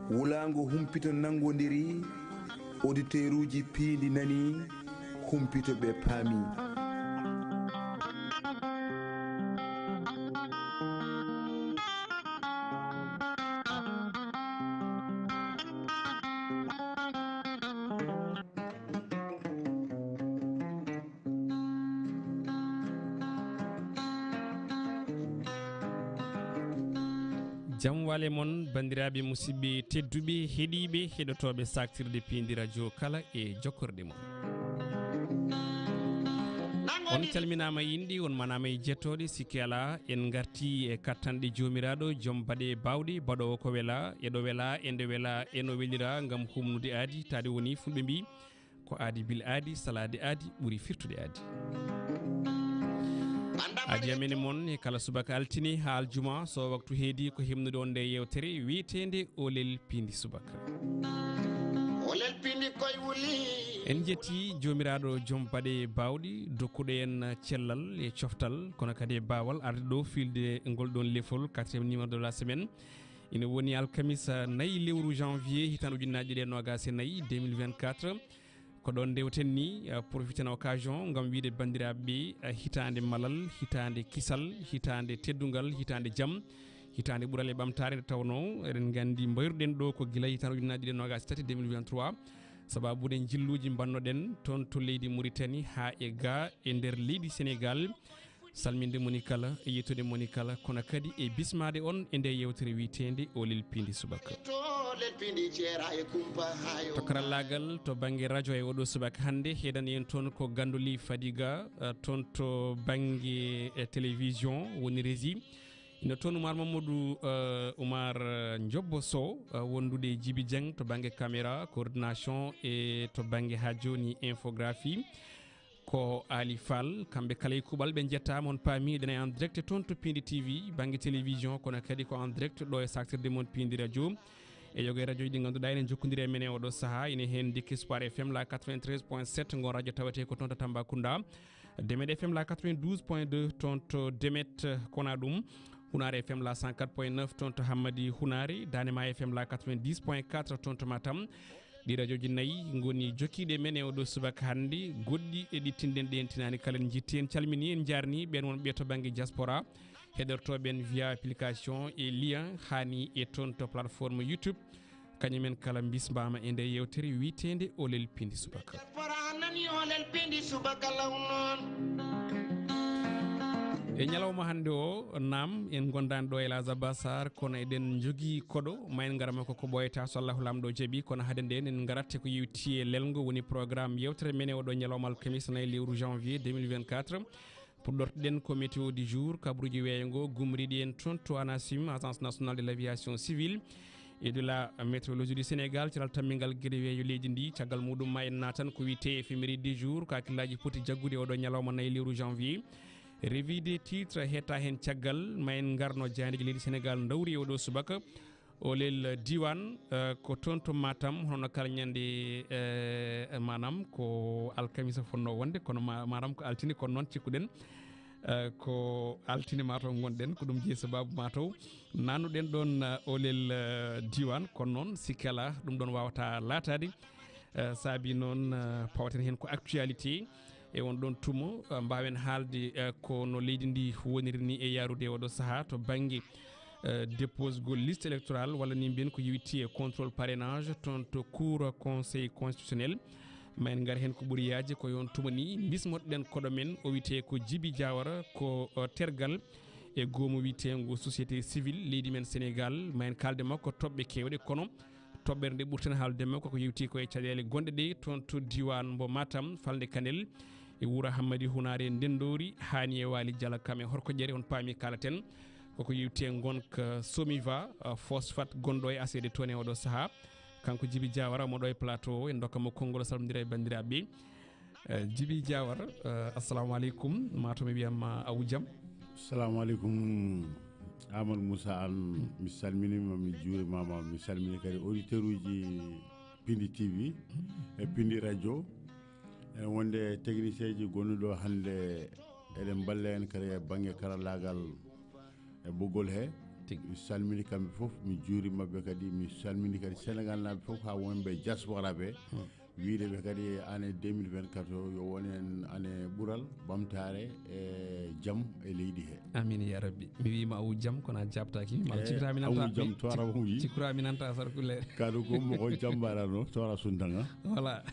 wulango humpito nangodiri auditeur uji Piindi nani humpito be paami. jam wale mon bandiraɓe musidɓe tedduɓe heeɗiɓe heɗotoɓe saktirde Piindi radio kala e jokkorde mon on calminama yindi on manama e jettoɗe sikki ala en garti e kattanɗe jomiraɗo joom baɗe bawɗe baɗowo ko weela eɗo weela ende weela eno welira gam humnude aadi tade woni fulɓe mbi ko aadi bil aadi salade aadi ɓuuri firtude aadi aadi amene moon e kala subaka altini ha aljuma so waktu heedi ko himnude on nde yewtere wiitede olel Piindi subaka olel Piindi koye wuli en jetti jomiraɗo joom baɗe bawɗi dokkuɗo en cellal e coftal kono kadi e bawal arde ɗo filde ngol ɗon lefol 4e numéro de la semaine ina woni alkamisa 4 lewru janvier hitande ujunnaje ɗiɗi e nogas e 4 2024 ko ɗon dewten ni profite na occasion gam wiide bandiraɓe hitande malal hitande kisal hitande teddugal hitande jaam hitande ɓuural e ɓamtare nde tawno eɗen gandi mbayruɗen ɗo ko guila hitande ujunnaje ɗiɗi e nogas tati 2023 sababude jilluji bannoɗen toon to leydi Mauritanie ha e ga e nder leydi Sénégal salminde moni kala e yettude moni kala kono kadi e bismade on e nde yewtere wiitede olel Piindi subaka to karallagal to banggue radio e oɗo subaka hande heɗani en toon ko Gandoli Fadiga toon to banggue télévision woni régie ina toon Oumar Ndiobbo Sow wondude Djibi Dieng to banggue caméra coordination e to banggue ha joni infographie ko Ali Fall kamɓe kala e kuɓal ɓe jettama on paami ɗen en direct toon to Piindi TV banggue télévision kono kadi ko en direct ɗo e saktirde moon Piindi radio e yogo e radio ji ɗi ganduɗa enen jokkodiri e men e oɗo saaha ine hen dikki Espoir FM la 93.7 gon radio tawete ko toon to Tambacounda Demet FM la 92.2 toon to Demet kona ɗum Hunare FM la 104.9 toon to Hammadi Hunari Danema FM la 90.4 toon to Matam ɗi radio ji nayyi goni jokkiɗe men e oɗo subaka hande goɗɗi e ɗittinɗen ɗe tinani kala en jitti en calmini en jarni ɓen won ɓe to banggue diaspora heɗortoɓen via application et lien hani e toon to plateforme YouTube kañumen kala bismama e nde yewtere wiitede olel Piindi subaka e ñalawma hande o naam en gondani ɗo e Lazaba Sar kono eɗen jogui koɗo ma en garama koko ɓoyata so Allahu lamɗo jaaɓi kono hade nden en garat ko yewti e lelgo woni programme yewtere men e oɗo ñalawma alkamisa 4 lewru janvier 2024 puɗɗortoɗen ko météo du jour kabruji weeyogo gumriɗi en toon to ANACIM agence nationale de l' aviation civile et de la météorologie du Sénégal ciral tammingal gueɗe weeyo leydi ndi caggal muɗum ma en natan ko wiite éphéméride du jour ko hakkillaji poti jaggude oɗo ñalawma 4 lewru janvier revue des titres hetta hen caggal ma en garno janiji leydi Sénégal dawri oɗo subaka olel diwan ko toon to Matam hono kala ñande manam ko alkamisa fonno wonde kono manam ko altine kono noon cikkuɗen ko altine mataw gonɗen ko ɗum jeeyi sababu mataw nannuɗen ɗon olel diwan kono noon sikkala ɗum ɗon wawata latade saabi noon pawaten hen ko actualité e won ɗon tuma mbawen haalde ko no leydi ndi woniri ni e yarude oɗo saaha to banggue dépose gol liste électorale walla ni mbiyen ko yewitti e contrôle parrainage toon to cour conseil constitutionnel ma en gari hen ko ɓuuri yaaji ko yon tuma ni bismoɗen koɗo men o wiyete ko Djibi Diawara ko tergal e goomu wiyetego société civile leydi men Sénégal ma en kalde makko toɓɓe kewɗe kono toɓɓere nde ɓurten haalde makko ko yewti koye caɗele gonɗe ɗe toon to diwan mbo Matam falde Kanel e wuuro Hammadi Hunare Ndendori hani e Waali Diala Kame horko ƴeere on paami kalaten koko yewti e gonka Somiva phosphate gonɗo e asede toon e oɗo saaha kanko Djibi Diawara moɗo e plateau en dokkamo konngol salmodira e bandiraɓe Djibi Diawara assalamu aleykum matomi wiyama awu jaam. Assalamu aleykum Amadou Moussa an mi salminima mi juurimama mi salmini kadi auditeur uji Piindi TV e Piindi radio e wonde technicien ji gonnuɗo hande eɗen balle en kadi e banggue karallagal e ɓoggol he mi salmini kamɓe fof mi juuri mabɓe kadi mi salmini kadi sénégal naɓe fof ha wonɓe diaspora ɓe wiide ɓe kadi année 2024 yo wonen année ɓuural ɓamtare e jaam e leydi he amin ya rabbi mi wima awu jaam kono a jabtaki mala cikkatami nanta awu jaam tora mo wi cikkurami nanta sarkulle kaɗo ko moko jambarano tora sundanga voilà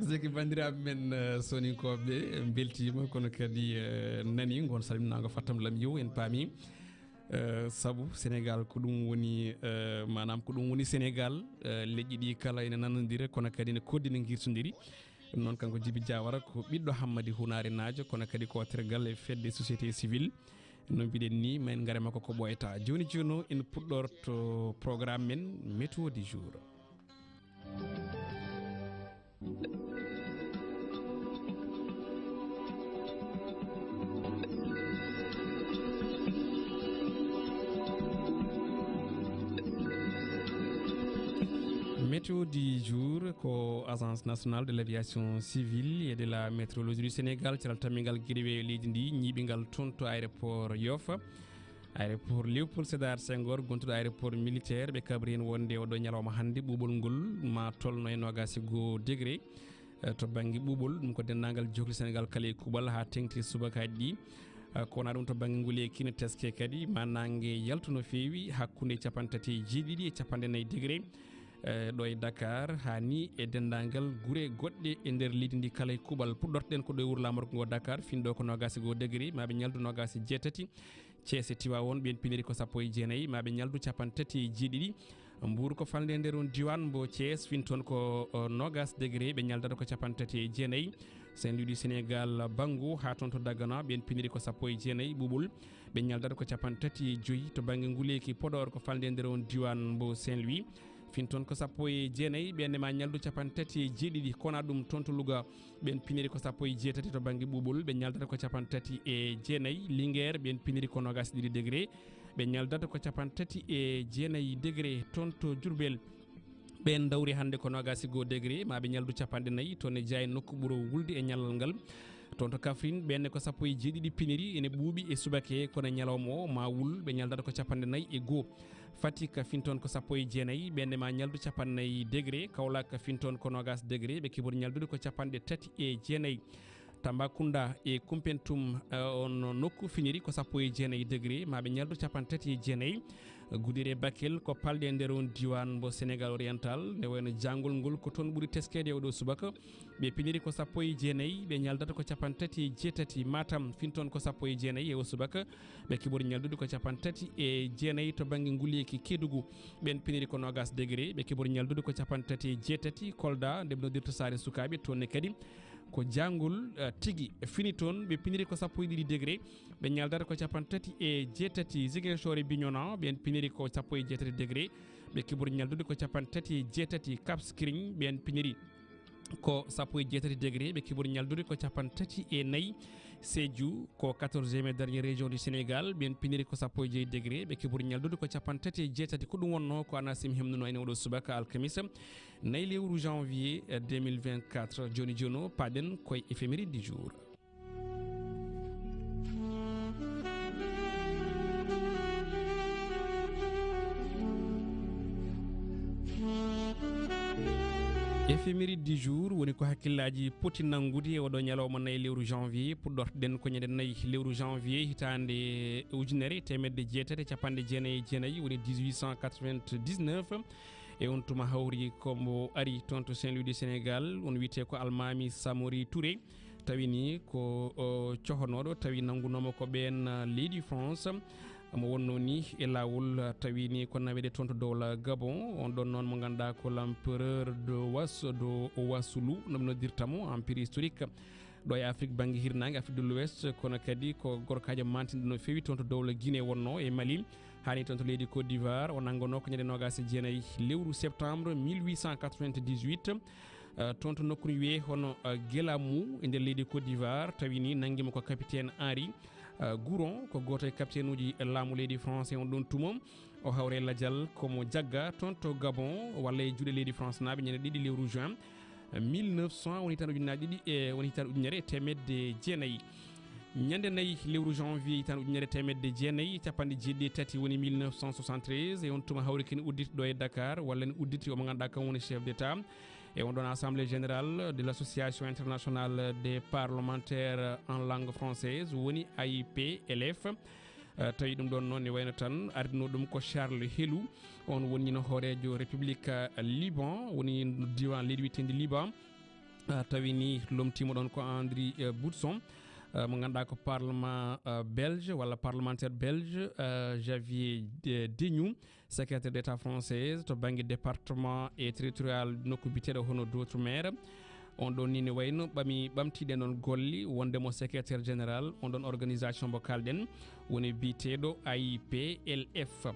siki bandiraɓe men soninkoɓe beltima kono kadi nani gon salminago fattam lam yow en paami sabu Sénégal ko ɗum woni manam ko ɗum woni Sénégal leƴƴi ɗi kala ene nanodira kono kadi ne koddine guirtodiri ɗum noon kanko Djiby Diawara ko ɓiɗɗo Hammadi Hunare Nadio kono kadi ko tergal e fedde société civile no mbiɗen ni men gaare makko ko ɓoyata joni joni en puɗɗorto programme men météo du jour. Météo du jour ko agence nationale de l'aviation civile et de la météorologie du Sénégal caltamigal guiɗewe leydi ndi ñiɓigal toon to aéroport Yoff aéroport Léopold Sédar Senghor gontuɗo aéroport militaire ɓe kabri hen wonde oɗo ñalawma hannde ɓuuɓol ngol ma tolno e 21 degré to banggue ɓuuɓol ɗum ko dendagal johli Sénégal kala e kuuɓal ha tengti subakaji ɗi ko wona ɗum to banggue nguli e kine teske kadi ma nangue yaltu no fewi hakkude 37 e 4 degré ɗo e Dakar hani e dendagal guure goɗɗe e nder leydi ndi kala e kuuɓal puɗɗortoɗen ko ɗo e wuuro lamorgo ngo Dakar finɗo ko 21 degré maɓe ñaldu 28 Thiès e Tivaouane ɓen piniri ko 19 maɓe ñaldu 37 Mbour ko falde nder on diwan mbo Thiès fin toon ko 20 degré ɓe ñaldata ko 39 Saint-Louis du Sénégal Bango ha toon to Dagana ɓen piniri ko 19 ɓuɓol ɓe ñaldata ko 35 to banggue nguleki Podor ko falde nder on diwan mbo Saint-Louis fin toon ko 19 ɓenne ma ñaldu 37 kona ɗum toon to Louga ɓen piniri ko 18 to banggue ɓuɓol ɓe ñaldata ko 39 Linguére ɓen piniri ko 22 degré ɓe ñaldata ko 39 degré toon to Diourbel ɓen dawri hannde ko 21 degré maɓe ñaldu 40 toon e Diaye nokku ɓuuro wulde e ñallal ngal toon to Kaffrine ɓenne ko 17 piniri ene ɓuuɓi e subake kono ñalawma o ma wul ɓe ñaldata ko 41 Fatick fin toon ko 19 ɓenne ma ñaldu 40 degré Kaolack fin toon ko 20 degré ɓe kibori ñaldude ko 39 Tambacounda e Koumpentoum on nokku finiri ko 19 degré maɓe ñaldu 39 Goudiri Bakel ko palde nder on diwan mbo Sénégal oriental nde wayno jangol ngol ko toon ɓuuri teskede oɗo subaka ɓe piniri ko 19 ɓe ñaldata ko 38 Matam fin toon ko 19 e o subaka ɓe kibori ñaldude ko 39 to banggue nguleyki Kédougou ɓen piniri ko 20 degré ɓe kibori ñaldude ko 37 Kolda nde nodirta Sare Sukaɓe toonne kadi ko jangol tigui fini toon ɓe piniri ko 12 degré ɓe ñaldata ko 37 Ziguinchor e Bignona ɓen piniri ko 17 degré ɓe kibori ñaldude ko 37 Cap Skirring ɓen piniri ko 17 degré ɓe kibori ñaldude ko 34 Sédhiou ko 14e dernier région du Sénégal ɓen piniri ko 19 degré ɓe kibori ñaldude ko 37 ko ɗum wonno ko ANACIM hemnuno ene oɗo subaka alkamisa nayi lewru janvier 2024 joni joni o paɗen koye éphéméride du jour. Éphéméride du jour woni ko hakkillaji poti nangude e oɗo ñalawma nayi lewru janvier puɗɗortoɗen ko ñande nayi lewru janvier hitande ujunere temedde jeetati capanɗe jeenayyi e jeenayyi woni 1899 e on tuma hawri kombo ari toon to Saint-Louis du Sénégal on wiyete ko Almami Samori Touré tawini ko cohonoɗo tawi nangunoma ko ɓen leydi France mo wonno ni e lawol tawini ko nawede toon to dowla Gabon on ɗon noon mo ganduɗa ko l'empereur de Wassoulou noɓe noddirtamo empire historique ɗo e Afrique banggue hirnangue Afrique de l'Ouest kono kadi ko gorkajo mantinde no fewi toon to dowla Guinée wonno e Mali hani toon to leydi Côte d'Ivoire o nangono ko ñande 29 lewru septembre 1898 toon to nokku wiye hono Guélamou e nder leydi Côte d'Ivoire tawini nanguima ko capitaine Henri Gouron ko goto e capitaine uji laamu leydi français on ɗon tumom o hawre ladial komo jagga toon to Gabon walla e juuɗe leydi France naaɓe ñande ɗiɗi lewru juin 1900 woni tan ujunnaje ɗiɗi e woni tan ujunere temedde jeenayyi ñande nayi lewru janvier tan ujunere temedde jeenayi capanɗe jeeɗiɗi tati woni 1973 e on tuma hawri kene udditi ɗo e Dakar walla ne udditi omo ganduɗa kan woni chef d'état et on donne assemblée générale de l'association internationale des parlementaires en langue française woni AIPLF tawi ɗum ɗon noon ne wayno tan ardino ɗum ko Charles Helou on wonino hoorejo république Liban woni diwan leydi witende Liban tawi ni lomtimo ɗon ko Andri Boutson mo ganduɗa ko parlement belge walla parlementaire belge Javier Degnou secrétaire d'état française to banggue département et territorial nokku biteɗo hono d'outre-mer on ɗon ni ne wayno ɓamtiɗen ɗon golli wondemo secrétaire général on ɗon organisation mo kalɗen woni biteɗo AIPLF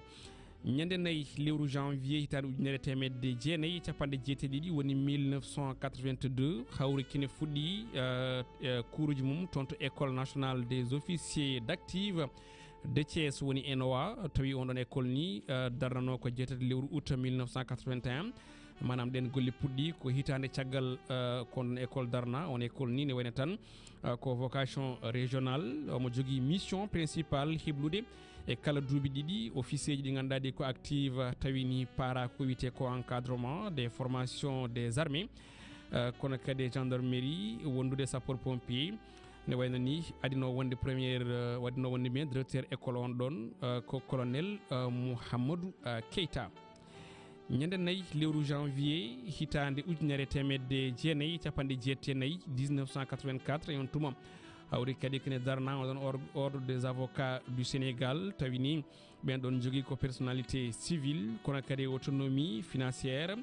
ñande nayyi lewru janvier hitande ujunere temedde jeenayyi capanɗe jeeteɗiɗi woni 1982 hawri kine fuɗɗi kuuruji mum toon to école nationale des officiers d'active de Thiès woni ENOA tawi on ɗon école ni darnano ko jeetati lewru août 1981 manam ɗen golle puɗɗi ko hitande caggal kon école darna on école ni ne wayne tan ko vocation régionale omo jogui mission principale heblude e kala duuɓi ɗiɗi officier ji ɗi ganduɗa ɗi ko active tawi ni para ko wiyete ko encadrement des formations des armées kono kadi gendarmerie wondude sapeur pompier ne wayno ni adino wonde première wadino wonde men directeur école on ɗon ko colonel Mouhamadou Keita ñande nayyi lewru janvier hitande ujunere temedde jeenayyi capanɗe jeettenayyi 1984 e on tuma hawri kadi kene darna on ɗon ordre des avocats du Sénégal tawi ni ɓen ɗon jogui ko personnalité civile kono kadi autonomie financière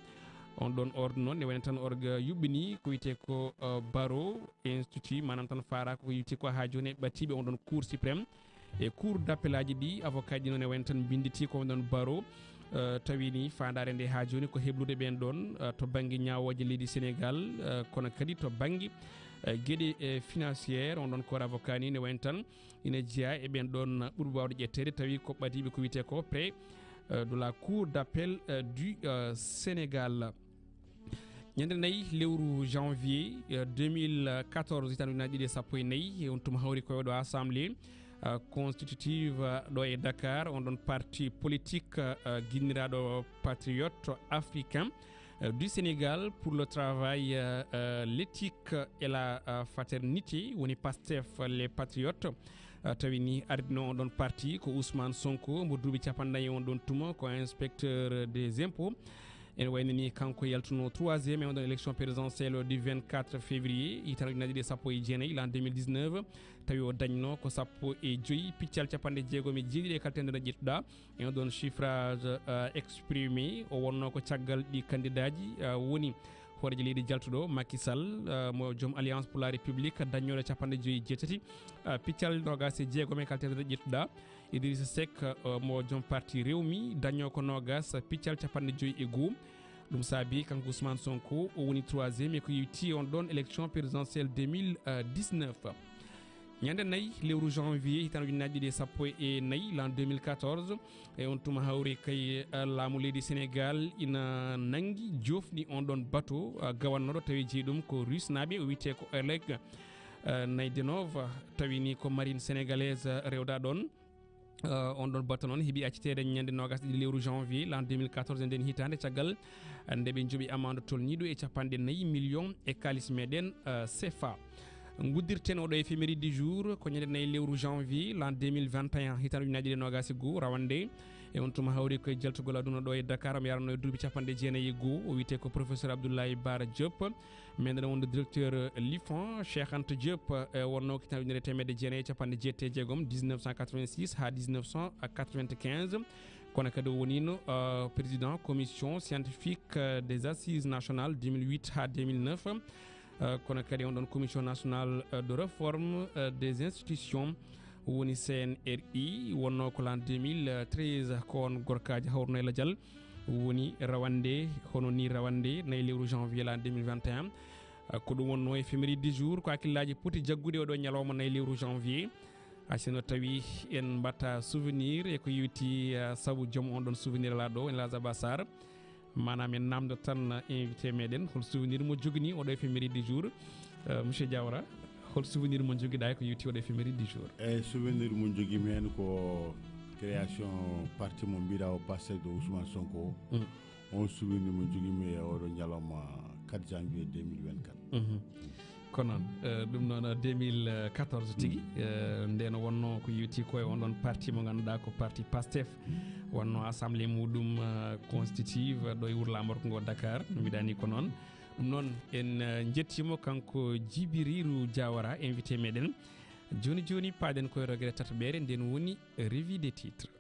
on ɗon ordre noon ne wayno tan orga yuɓɓini ko wiyete ko barreau institut manam tan faara ko wiyete ko ha joni ɓattiɓe on ɗon cour suprême e cour d'appel aji ɗi avocat ji noon ne wayno tan binditi ko ɗon barreau tawi ni fandare nde ha joni ko heblude ɓen ɗon to banggue ñawoje leydi Sénégal kono kadi to banggue gueɗe financiére on ɗon corps avocat ni ne wayno tan ina jeeya e ɓen ɗon ɓuuri wawde ƴettede tawi ko ɓadiɓe ko wiyete ko près de la cour d'appel du Sénégal ñande nayyi lewru janvier 2014 hitande ujunaje ɗiɗi e sappo e nayyi on tuma hawri koye ɗo assemblée constitutive ɗo e Dakar on ɗon parti politique guinniraɗo patriote africain du Sénégal pour le travail l'éthique et la fraternité woni PASTEF les patriotes tawi ni ardino on ɗon parti ko Ousmane Sonko mo duuɓi capannayyi on ɗon tuma ko inspecteur des impôts ene wayno ni kanko yaltuno 3e e on ɗon élection présidentielle du 24 février hitande ujunaje ɗiɗi e sappo e jeenayyi l'an 2019 tawi o dañno ko sappo e joyyi piccal capanɗe jeegom e jeeɗiɗi e kaltende no ƴettuɗa e on ɗon chiffrage exprimé o wonno ko caggal ɗi candidat ji woni horejo leydi jaltuɗo Macky Sall mo joom alliance pour la république dañnoɗo capanɗe joyyi jeetati piccal nogas e jeegom e kaltende no ƴettuɗa Idrissa Seck mo joom parti rewmi dañno ko nogas piccal capanɗe joyyi e goho ɗum saabi kanko Ousmane Sonko o woni 3e e ko yewti on ɗon élection présidentielle 2019 ñande nayyi lewru janvier hitande ujunaje ɗiɗi e sappo e nayyi l'an 2014 e on tuma hawri kay laamu leydi Sénégal ina nangui jofni on ɗon bateau gawannoɗo tawi jeeyi ɗum ko russe naɓe o wiyete ko Olel Naydenov tawi ni ko marine sénégalaise rewɗa ɗon on ɗon bateau noon heeɓi accitede ñande nogas ɗiɗi lewru janvier l'an 2014 nden hitande caggal nde ɓe jooɓi amande tolniɗo e capanɗe nayyi million e kalis meɗen CFA guddirten oɗo éphéméride du jour ko ñande nayyi lewru janvier l'an 2021 hitande ujunaje ɗiɗi nogas e goho rawande e on tuma hawri koye jaltugol aduna ɗo e Dakar omo yaranno e duuɓi capanɗe jeenayyi e goho o wiyete ko professeur Abdoulaye Bara Diop meɗen wonde directeur Lifan Cheikh Anta Diop wonno ko hitande ujunere temedde jeenayyi e capanɗe jeette jeegom 1986 ha 1995 kono kadi o wonino président commission scientifique des assises nationales 2008 ha 2009 kono kadi on ɗon commission nationale de réforme des institutions woni CNRI wonno ko l'an 2013 ko on gorkaji hawruno e ladial woni rawande hono ni rawande nayi lewru janvier l'an 2021 ko ɗum wonno éphéméride du jour ko hakkillaji poti jaggude oɗo ñalawma nayi lewru janvier asino tawi en mbatta souvenir e ko yewti saabu joom on ɗon souvenir ala ɗo en Lazaba Sar manam en namdo tan invité meɗen hol souvenir mo jogni oɗo éphéméride du jour monsieur Diawara hol souvenir mo joguiɗa ko yetti waɗa éphéméride du jour? Souvenir mo jogui men ko création parti mo mbiɗa o passé de Ousmane Sonko. On souvenir mo jogui mi oɗo ñalawma 4 janvier 2024. Ko noon ɗum noon 2014 tigi nden wonno ko yetti koye on ɗon parti mo ganduɗa ko parti Pastef wonno assemblée muɗum constitutive ɗo e wuuro lamorko ngo Dakar no mbiɗani ko noon ɗum noon en jettimo kanko Djibiriru Diawara invité meɗen joni joni paaden koye rogere tataɓere nden woni revue des titres.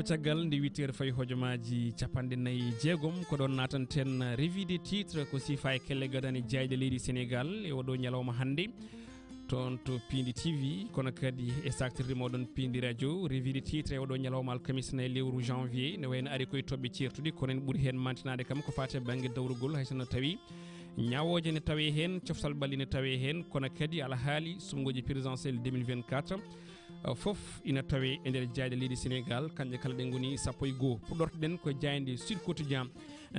caggal nde 8h fayi hojomaji capanɗe nayyi jeegom ko ɗon natanten revue des titres ko sifa e kelle gadani jeyde leydi Sénégal e oɗo ñalawma hannde toon to Piindi TV kono kadi e saktirde moɗon Piindi radio revue des titres e oɗo ñalawma alkamisa nayi lewru janvier ne wayno ari koye toɓɓe certuɗi kono en ɓuuri hen mantinade kam ko fate banggue dawrugol haysono tawi ñawoje ne tawe hen coftal ɓalli ne tawe hen kono kadi ala haali sumgoji présidentiel 2024 fof ina tawe e nder jayde leydi Sénégal kanƴe kala ɗe goni sappo e goho puɗɗortoɗen ko jayde Sud Quotidien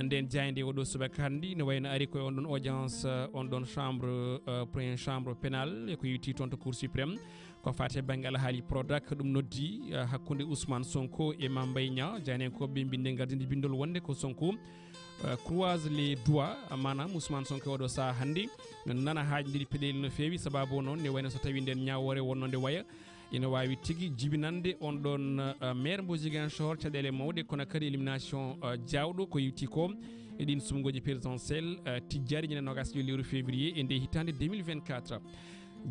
nden jayde oɗo subaka hannde ne wayno ari koye on ɗon audience on ɗon chambre premier chambre pénal e ko yetti toon to cour suprême ko fate banggue alhaali Prodac ɗum noddi hakkude Ousmane Sonko e Mame Mbaye Niang jaynenkoɓe binde gardinde bindol wonde ko Sonko croise les doigts manam Ousmane Sonko oɗo saha hannde nana haajodiri peɗeli no fewi sababu noon ne wayno so tawi nden ñawore wonno nde waya ina wawi tigui jibinande on ɗon maire mbo Ziguinchor caɗele mawɗe kono kadi élimination jawɗo ko yewti ko e ɗin sumgoji présidentiel tijjari ñande nogas lewru février e nde hitande 2024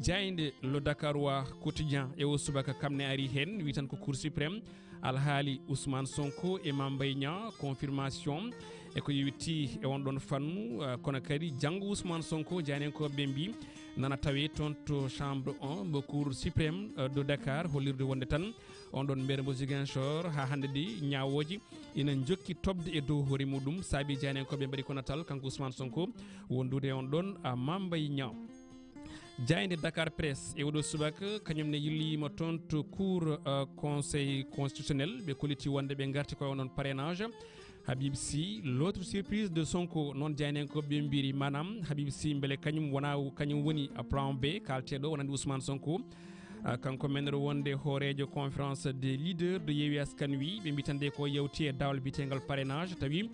jayde le Dakarois quotidien e o subaka kamne ari hen wi tan ko cour suprême alhaali Ousmane Sonko e Mame Mbaye Niang confirmation e ko yewitti e on ɗon fannu kono kadi janggo Ousmane Sonko jaynenkoɓe mbi nana tawe toon to chambre 1 mo cour suprême de Dakar hollirde wonde tan on ɗon maire mo Ziguinchor ha hande de ñawoji ina jokki tobde e dow hoore muɗum saabi jaynenkoɓe mbaɗi ko natal kanko Ousmane Sonko wondude on ɗon Mame Mbaye Niang jayde Dakar Presse e oɗo subaka kañumne yillima toon to cour conseil constitutionnel ɓe koliti wonde ɓe garti koye onon parrainage Habib Sy l'autre surprise de Sonko non jaynenkoɓe mbiri manam Habib Sy beele kañum wona kañum woni plan B kalteɗo wonande Ousmane Sonko kanko menero wonde hoorejo conférence des leaders de Yewwi Askan Wi ɓe mbitande ko yewti e dawal bitegal parrainage tawi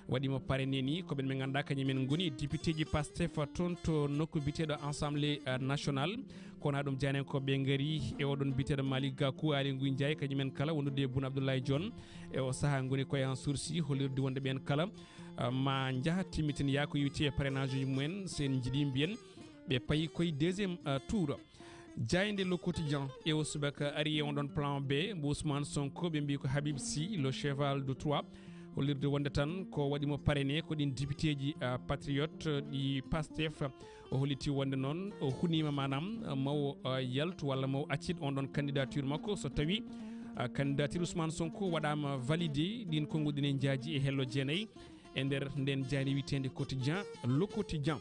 waɗimo parrainé ni ko ɓen ɓe ganduɗa kañumen goni député ji Pastef toon to nokku biteɗo assemblée nationale kono ha ɗum jaynenkoɓe gaari e oɗon biteɗo Malick Gakou Ali Ngouille Ndiaye kañumen kala wondude Boun Abdoulaye Dione e o saaha goni koye en sursis hollirde wonde ɓen kala ma jaaha timmitina ko yewti e parrainage uji mumen sen jiiɗi mbiyen ɓe payi koye deuxiéme tour jayde le quotidien e o subaka ari e on ɗon plan B mo Ousmane Sonko ɓe mbi ko Habib Sy le cheval de Troie hollirde wonde tan ko waɗimo parrainé ko ɗin député ji patriote ɗi Pastef o holliti wonde noon o hunima manam mawo yaltu walla mawo accid on ɗon candidature makko so tawi candidature Ousmane Sonko waɗama validé ɗin konngol ɗine jaaji e hello jeenayyi e nder nden jayde witende quotidien le quotidien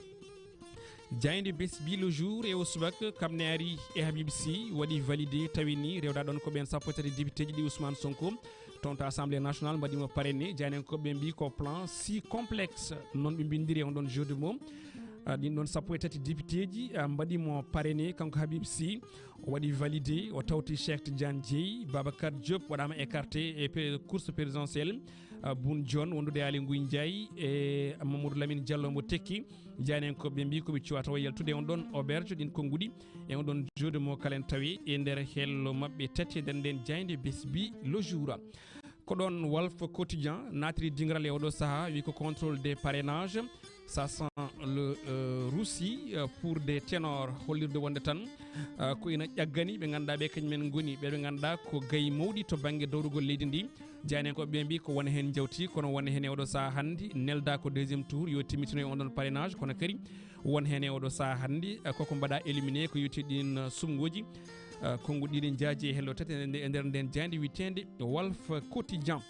jayde besbi le jour e o subaka kamne ari e Habib Sy waɗi validé tawi ni rewɗa ɗon ko ɓen sappo tati député ji ɗi Ousmane Sonko toon to assemblée nationale mbaɗimo parrainé jaynenkoɓe mbi ko plan si complexe noon ɓe bindiri on ɗon jeu de mots ɗin ɗon sappo e tati député ji mbaɗimo parrainé kanko Habib Sy o waɗi validé o tawti Cheikh Tidiane Dièye Babacar Diop waɗama écarté e course présidentielle Boun Dionne wondude Ali Ngouille Ndiaye e Mamadou Lamine Diallo mo tekki jaynenkoɓe mbi koɓe cuwata o yaltude on ɗon auberge ɗin konnguɗi e on ɗon jeu de mots kalen tawi e nder hello mabɓe tati e nder nden jayde besbi le jour ko ɗon Walf Quotidien natiri dingral e oɗo saaha wi ko contrôle des parrainages ça sent le roussi pour des ténors hollirde wonde tan ko ina ƴaggani ɓe ganduɗa ɓe kañumen goni ɓeɓe ganduɗa ko gayi mawɗi to banggue dawrugol leydi ndi jaynenkoɓe mbi ko wona hen jawti kono wona hen e oɗo saaha hannde nelda ko deuxiéme tour yo timmitino e on ɗon parrainage kono kadi won hen e oɗo saaha hannde koko mbaɗa éliminé ko yetti ɗin sumgoji konngol ɗiɗi jaaji e hello tati e nder nden jayde witende Walf Quotidien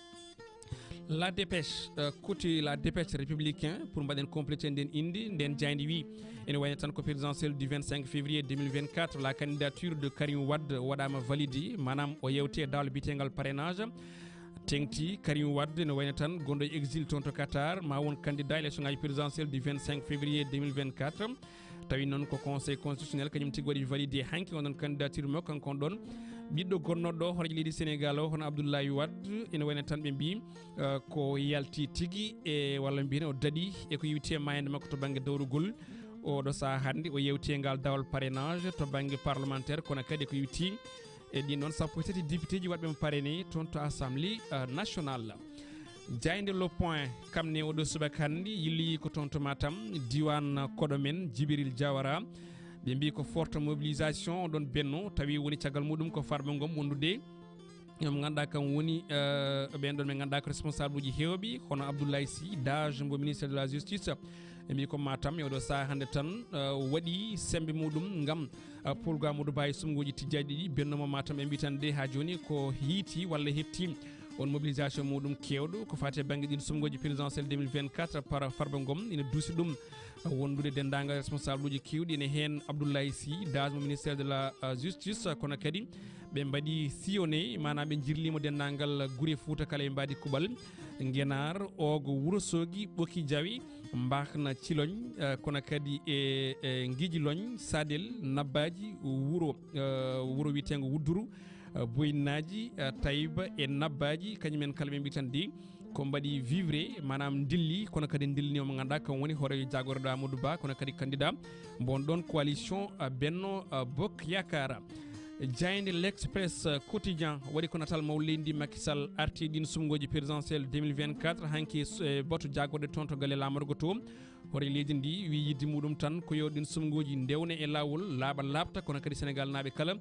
La dépêche côté la dépêche républicain pour mbaden compléter den indi den jandi wi ene wayne tan ko présidentiel du 25 février 2024 la candidature de Karim Wade wadama validi manam o yewte dawle bitengal parrainage tengti Karim Wade ne wayne tan gondo exil ton to Qatar ma won candidat élection ngaji présidentielle du 25 février 2024 tawi non ko conseil constitutionnel kanyum tigi wadi validé hanki onon candidature mo kankon don biddo gonnodo horeji leydi Sénégal o hono Abdoulaye Wade ene wayne tan be mbi ko yalti tigi e walla mbine o dadi e ko yiwte mayande makko to banggue dawrugol o do sa hande o yewte ngal dawal parrainage to banggue parlementaire kono kadi ko yiwti e din non sappo tati député ji wadbe mo parrainé ton to assemblée nationale jayde le point kamne o do subaka handi yilli ko ton to Matam diwan kodomen Djibril Diawara be mbi ko forte mobilisation don benno tawi woni ciagal mudum ko farbe ngom wondude ñom ganda kam woni ben don me ganda ko responsable uji hewbi hono Abdoulaye Sy Dage mbo ministre de la justice mbi ko Matam e do sa hande tan wadi sembe mudum ngam polga mudu baye sumgoji tijjadi di benno mo Matam e mbitande ha joni ko hiti walla hetti on mobilisation mudum kewdo ko fate bangi din sumgoji présidentiel 2024 par farbe ngom ina dusi dum wondude dendagal responsable uji kewdi ne hen Abdoulaye Sy Dage mo ministère de la justice kono kadi be mbadi sillonné manam be jirlimo dendagal gure Fouta kala e mbadi kubal ngenar ogo wurosogi boki jawi mbakna cilogn kono kadi e ngiji logn sadel nabbaji wuro witengo wudduru boynaji tayba e nabbaji kanyumen kala be mbitandi ko mbadi vivre manam dilli kono kadi dilli mo ganda kan woni hore jagorda Amadou Ba kono kadi candidat bon don coalition benno bok yakara jayde l'express quotidien wadi ko natal mawlindi Macky Sall arti din sumgoji présidentiel 2024 hanki boto jagorde tonto gale lamargo to hore leydi ndi wi yiddi mudum tan ko yodin sumgoji ndewne e lawol laba labta kono kadi Sénégal nabe kala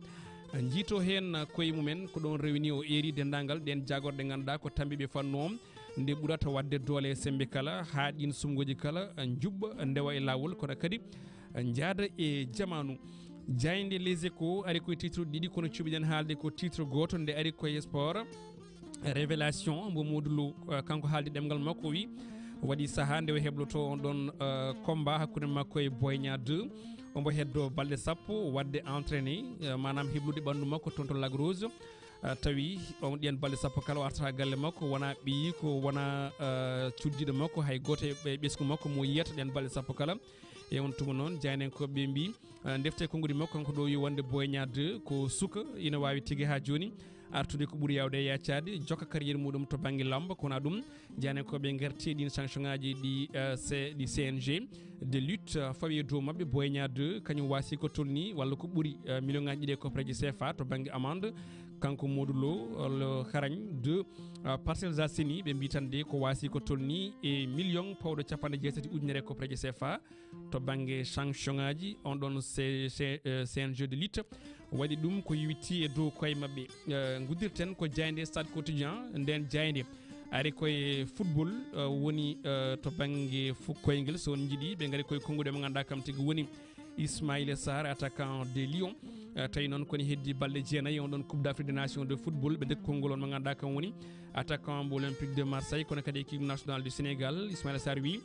jito hen koye mumen ko don réuni o eri dendangal den jagorde ganda ko tambibe fannom nde burata wadde dole sembe kala ha din sumgoji kala jubba ndewa e lawol kono kadi jaada e jamanu jayde les échos ari ko titre didi kono cubiden haalde ko titre goto nde ari ko sport révélation mbo modulo kanko haalde demgal makko wi wadi saha nde hebloto on don combat hakkude makko e Boynia 2 ombo heddo balde sappo wadde entraîné manam heblude bandu makko tonto Lagrose tawi on dien balde sappo kala warta galle makko wona bi ko wona cuddido makko hay goto e besku makko mo yiyata den balde sappo kala e on tuma non jaynen ko be mbi defte kongudi makko kanko do yi wonde Boynia 2 ko suka ina wawi tigi ha joni artude ko buri yawde yaccade jokka carrière mudum to bangi lamba kona dum jane ko be ngerti din sanction ngaji di CNG de lutte fawi do mabbe Boynia 2 kanyum wasi ko tolni walla ko buri million ngaji de ko preji CFA to bangi amande kanko modulo le kharagne de Parcelles Assainies be mbitande ko wasi ko tolni e million pawdo capande jeetati ujunere ko preji CFA to bangi sanction ngaji on don CNG de lutte wadi dum ko yiwiti e dow koye mabbe guddirten ko jayde stade quotidien nden jayde ari koye football woni to bangi fukkoyngel so on jidi be ngari koye kongude mo ganda kam tigi woni Ismaïla Sarr attaquant de Lyon tawi non koni heddi balde jeenayi on don coupe d'Afrique des nations de football be dekk kongol on mo ganda kam woni attaquant bo Olympique de Marseille kono kadi équipe nationale du Sénégal Ismaïla Sarr wi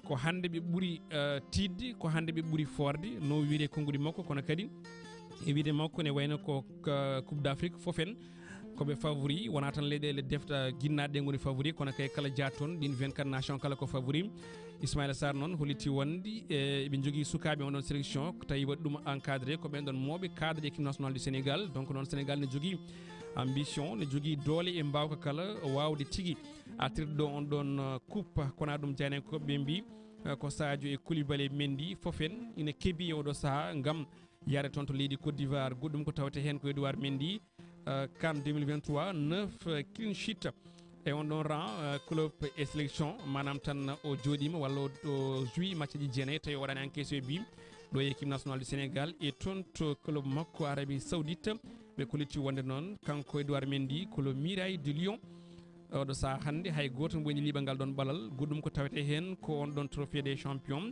ko hande be buri tidde ko hande be buri forde no wiide kongude makko kono kadi e wiide makko ne wayno ko coupe d'Afrique fofen kobe favori wona tan le defta ginnade ngoni favori kono kay kala jaton din 24 nation kala ko favori Ismaïla Sarr non holiti wondi e be jogi sukabe on don sélection tawi waddum encadré ko ben don mobe cadre équipe nationale du Sénégal donc non Sénégal ne jogi ambition ne jogi dole e mbawka kala wawde tigi atirdo on don coupe kona dum jane ko be mbi ko Sadio e Koulibaly Mendy fofen ina kebi o do sa ngam yare tonto leydi Côte d'Ivoire goddum ko tawte hen ko Edouard Mendy CAN 2023 9 clean sheet e on don rang club et sélection manam tan o jodima walla o joui match ji jene tawi wadani encaissé bi do équipe nationale du Sénégal et tonto club makko Arabie Saoudite be koliti wonde non kanko Edouard Mendy ko le Mirail de Lyon do sa hande hay goto boni libangal don balal goddum ko tawte hen ko on don trophée des champions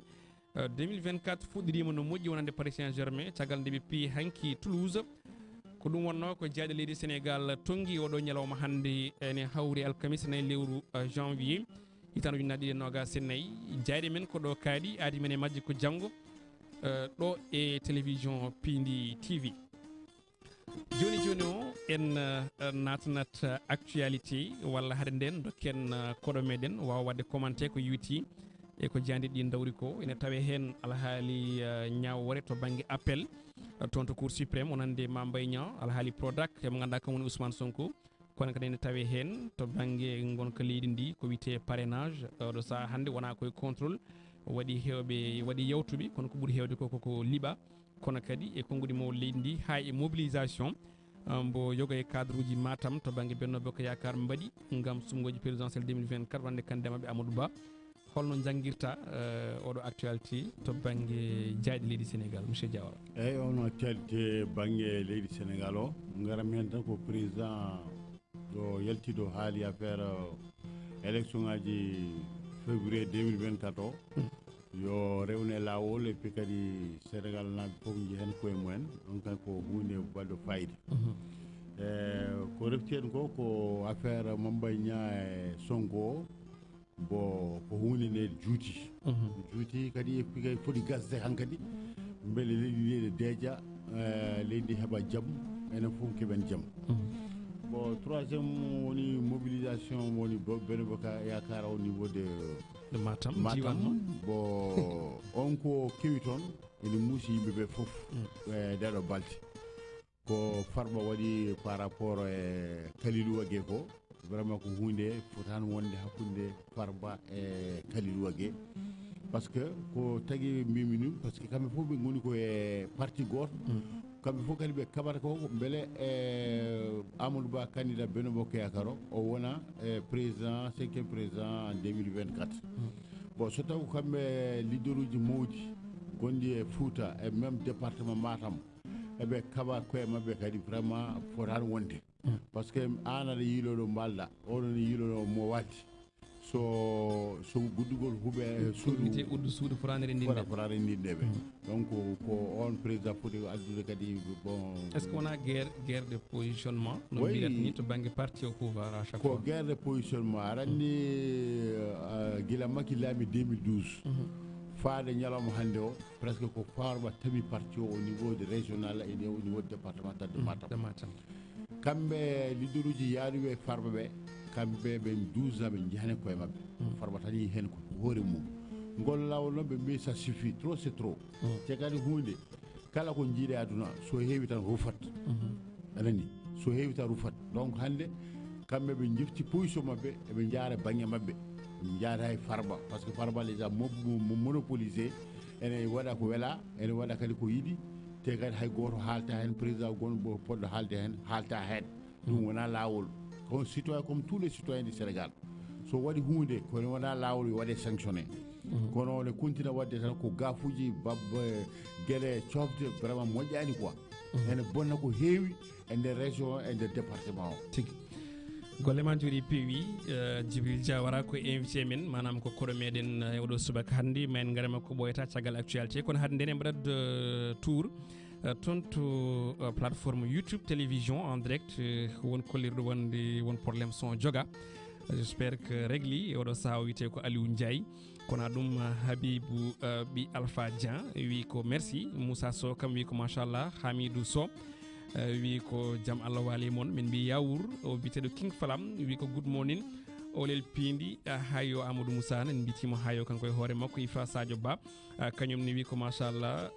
2024 fudirima no moƴƴi wonande Paris Saint-Germain tagal nde be pi hanki Toulouse ko ɗum wonno ko jeeɗe leydi Sénégal tongi oɗo ñalawma hannde ene hawri alkamisa nayi lewru janvier hitande ujunnaje ɗiɗi e nogas e nayyi jayɗe men ko ɗo kaaɗi aadi men e majje ko janggo ɗo e télévision Piindi TV. joni joni o en natnat actualité walla hade nden dokken koɗo meɗen wawa wadde commenté ko yuti e ko jandi ɗi dawri ko ene tawe hen alhaali ñawore to banggue appel toon to cour suprême onande Mame Mbaye Niang alhaali Prodac mo ganduɗa kam woni Ousmane Sonko kono kadi ene tawe hen to banggue gonka leydi ndi ko wiyete parrainage ɗo saaha hande wona koye contrôle waɗi hewɓe waɗi yawtuɓe kono ko ɓuuri hewde ko koko liiɓa kono kadi e konngudi mo leydi ndi ha e mobilisation mbo yoga e cadre uji Matam to banggue Benno Bokk Yakar mbaɗi gam sumgoji présidentiel 2024 wande kandemaɓe Amadou Ba holno jangguirta oɗo actualité to banggue jaaɗe leydi Sénégal monsieur Diawara. eyyi on actualité banggue leydi Sénégal o garam hen tan ko président ɗo yaltiɗo haali affaire élection ngaji février 2024 o yo rewne lawol e puis kadi Sénégal naaɓe foof jehen koye mumen ɗon kan ko hunde waɗɗo fayida ko refti hen ko affaire Mame Mbaye Niang e Sonko o bo ko hunde nde juuti juuti kadi e puis kadi foti gasde hankkadi beele leydi ndi deeƴa leydi ndi heeɓa jaam enen foof keɓen jaam bon troisiéme woni mobilisation woni Benno Bokk Yakar au niveau de Matam bon on ko kewi toon ene muusi yimɓeɓe foof ndeɗo balti ko Farba waɗi par rapport e Kalilou Wagué ko vraiment ko hunde fotani wonde hakkude Farba e Kalilou Wagué par ce que ko tagui mbimi ɗum par ce que kamɓe foof ɓe goni koye parti goto kamɓe fof kadi ɓe kaɓata ko beele Amadou Ba candidat Benno Bokk Yakar o wona président 5e président en 2024 bon so taw kamɓe leader uji mawɗi gonɗi e Fouta e même département Matam eɓe kaɓa koye mabɓe kadi vraiment fotani wonde par ce que an aɗa yiiloɗo mbalɗa oɗon yiiloɗo mo waddi so guddugol huuɓe suudu uddu suudu forani rendindeɓe donc ko on président foti addude kadi bon est ce que wona guerre de positionnement no mbiratni to banggue parti au pouvoir à chaque fois ko guerre de positionnement aɗa andi guila makki laabi 2012 faade ñalawma hannde o presque ko Farba tami parti o au niveau de régional et au niveau départemental de Matam kamɓe leader uji yaaduɓe e Farba ɓe kamɓe ɓe 12 ans ɓe jehani koye mabɓe Farba tani hen ko hoore mum ngol lawol noon ɓe mbi ça suffit trop c'est trop te kadi hunde kala ko jiiɗe aduna so heewi tan rufat anani so heewi tan rufat donc hannde kamɓe ɓe jifti position mabɓe eɓe jaara banggue mabɓe ɓe jaara e Farba par ce que Farba déjà monopolisé ene waɗa ko weela ene waɗa kadi ko yiɗi te kadi hay goto haalta hen président gonɗo poɗɗo haalde hen haalta hen ɗum wona lawol comme citoyen comme tous les citoyens du Sénégal so waɗi hunde kono wona lawol yo waɗe sanctionné kono ne continue wadde tan ko gafuji babbe gueɗe cofde vraiment moƴƴani quoi ene bonna ko heewi e nder région e nder département o tigui golle ma jooɗi peewi Djibril Diawara ko invité men manam ko koɗo meɗen e oɗo subaka hannde ma en garama ko ɓoyata caggal actualité kono hade nden e mbaɗat tour toon to plateforme YouTube télévision en direct won kollirɗo wonde won probléme son joga j'espère que régli e oɗo saaha wiyete ko Aliou Ndiaye kono ɗum Habibou ɓi Alpha Dian wi ko merci Moussa Sow kam wi ko machallah Hamidou Sow wi ko jaam Allah waali moon min mbi yawour o biteɗo King Falam wi ko good morning Olel Piindi hayo Amadou Moussa en mbitimo hayo kanko e hoore makko Ifa Sadio Ba kañum ne wi ko machallah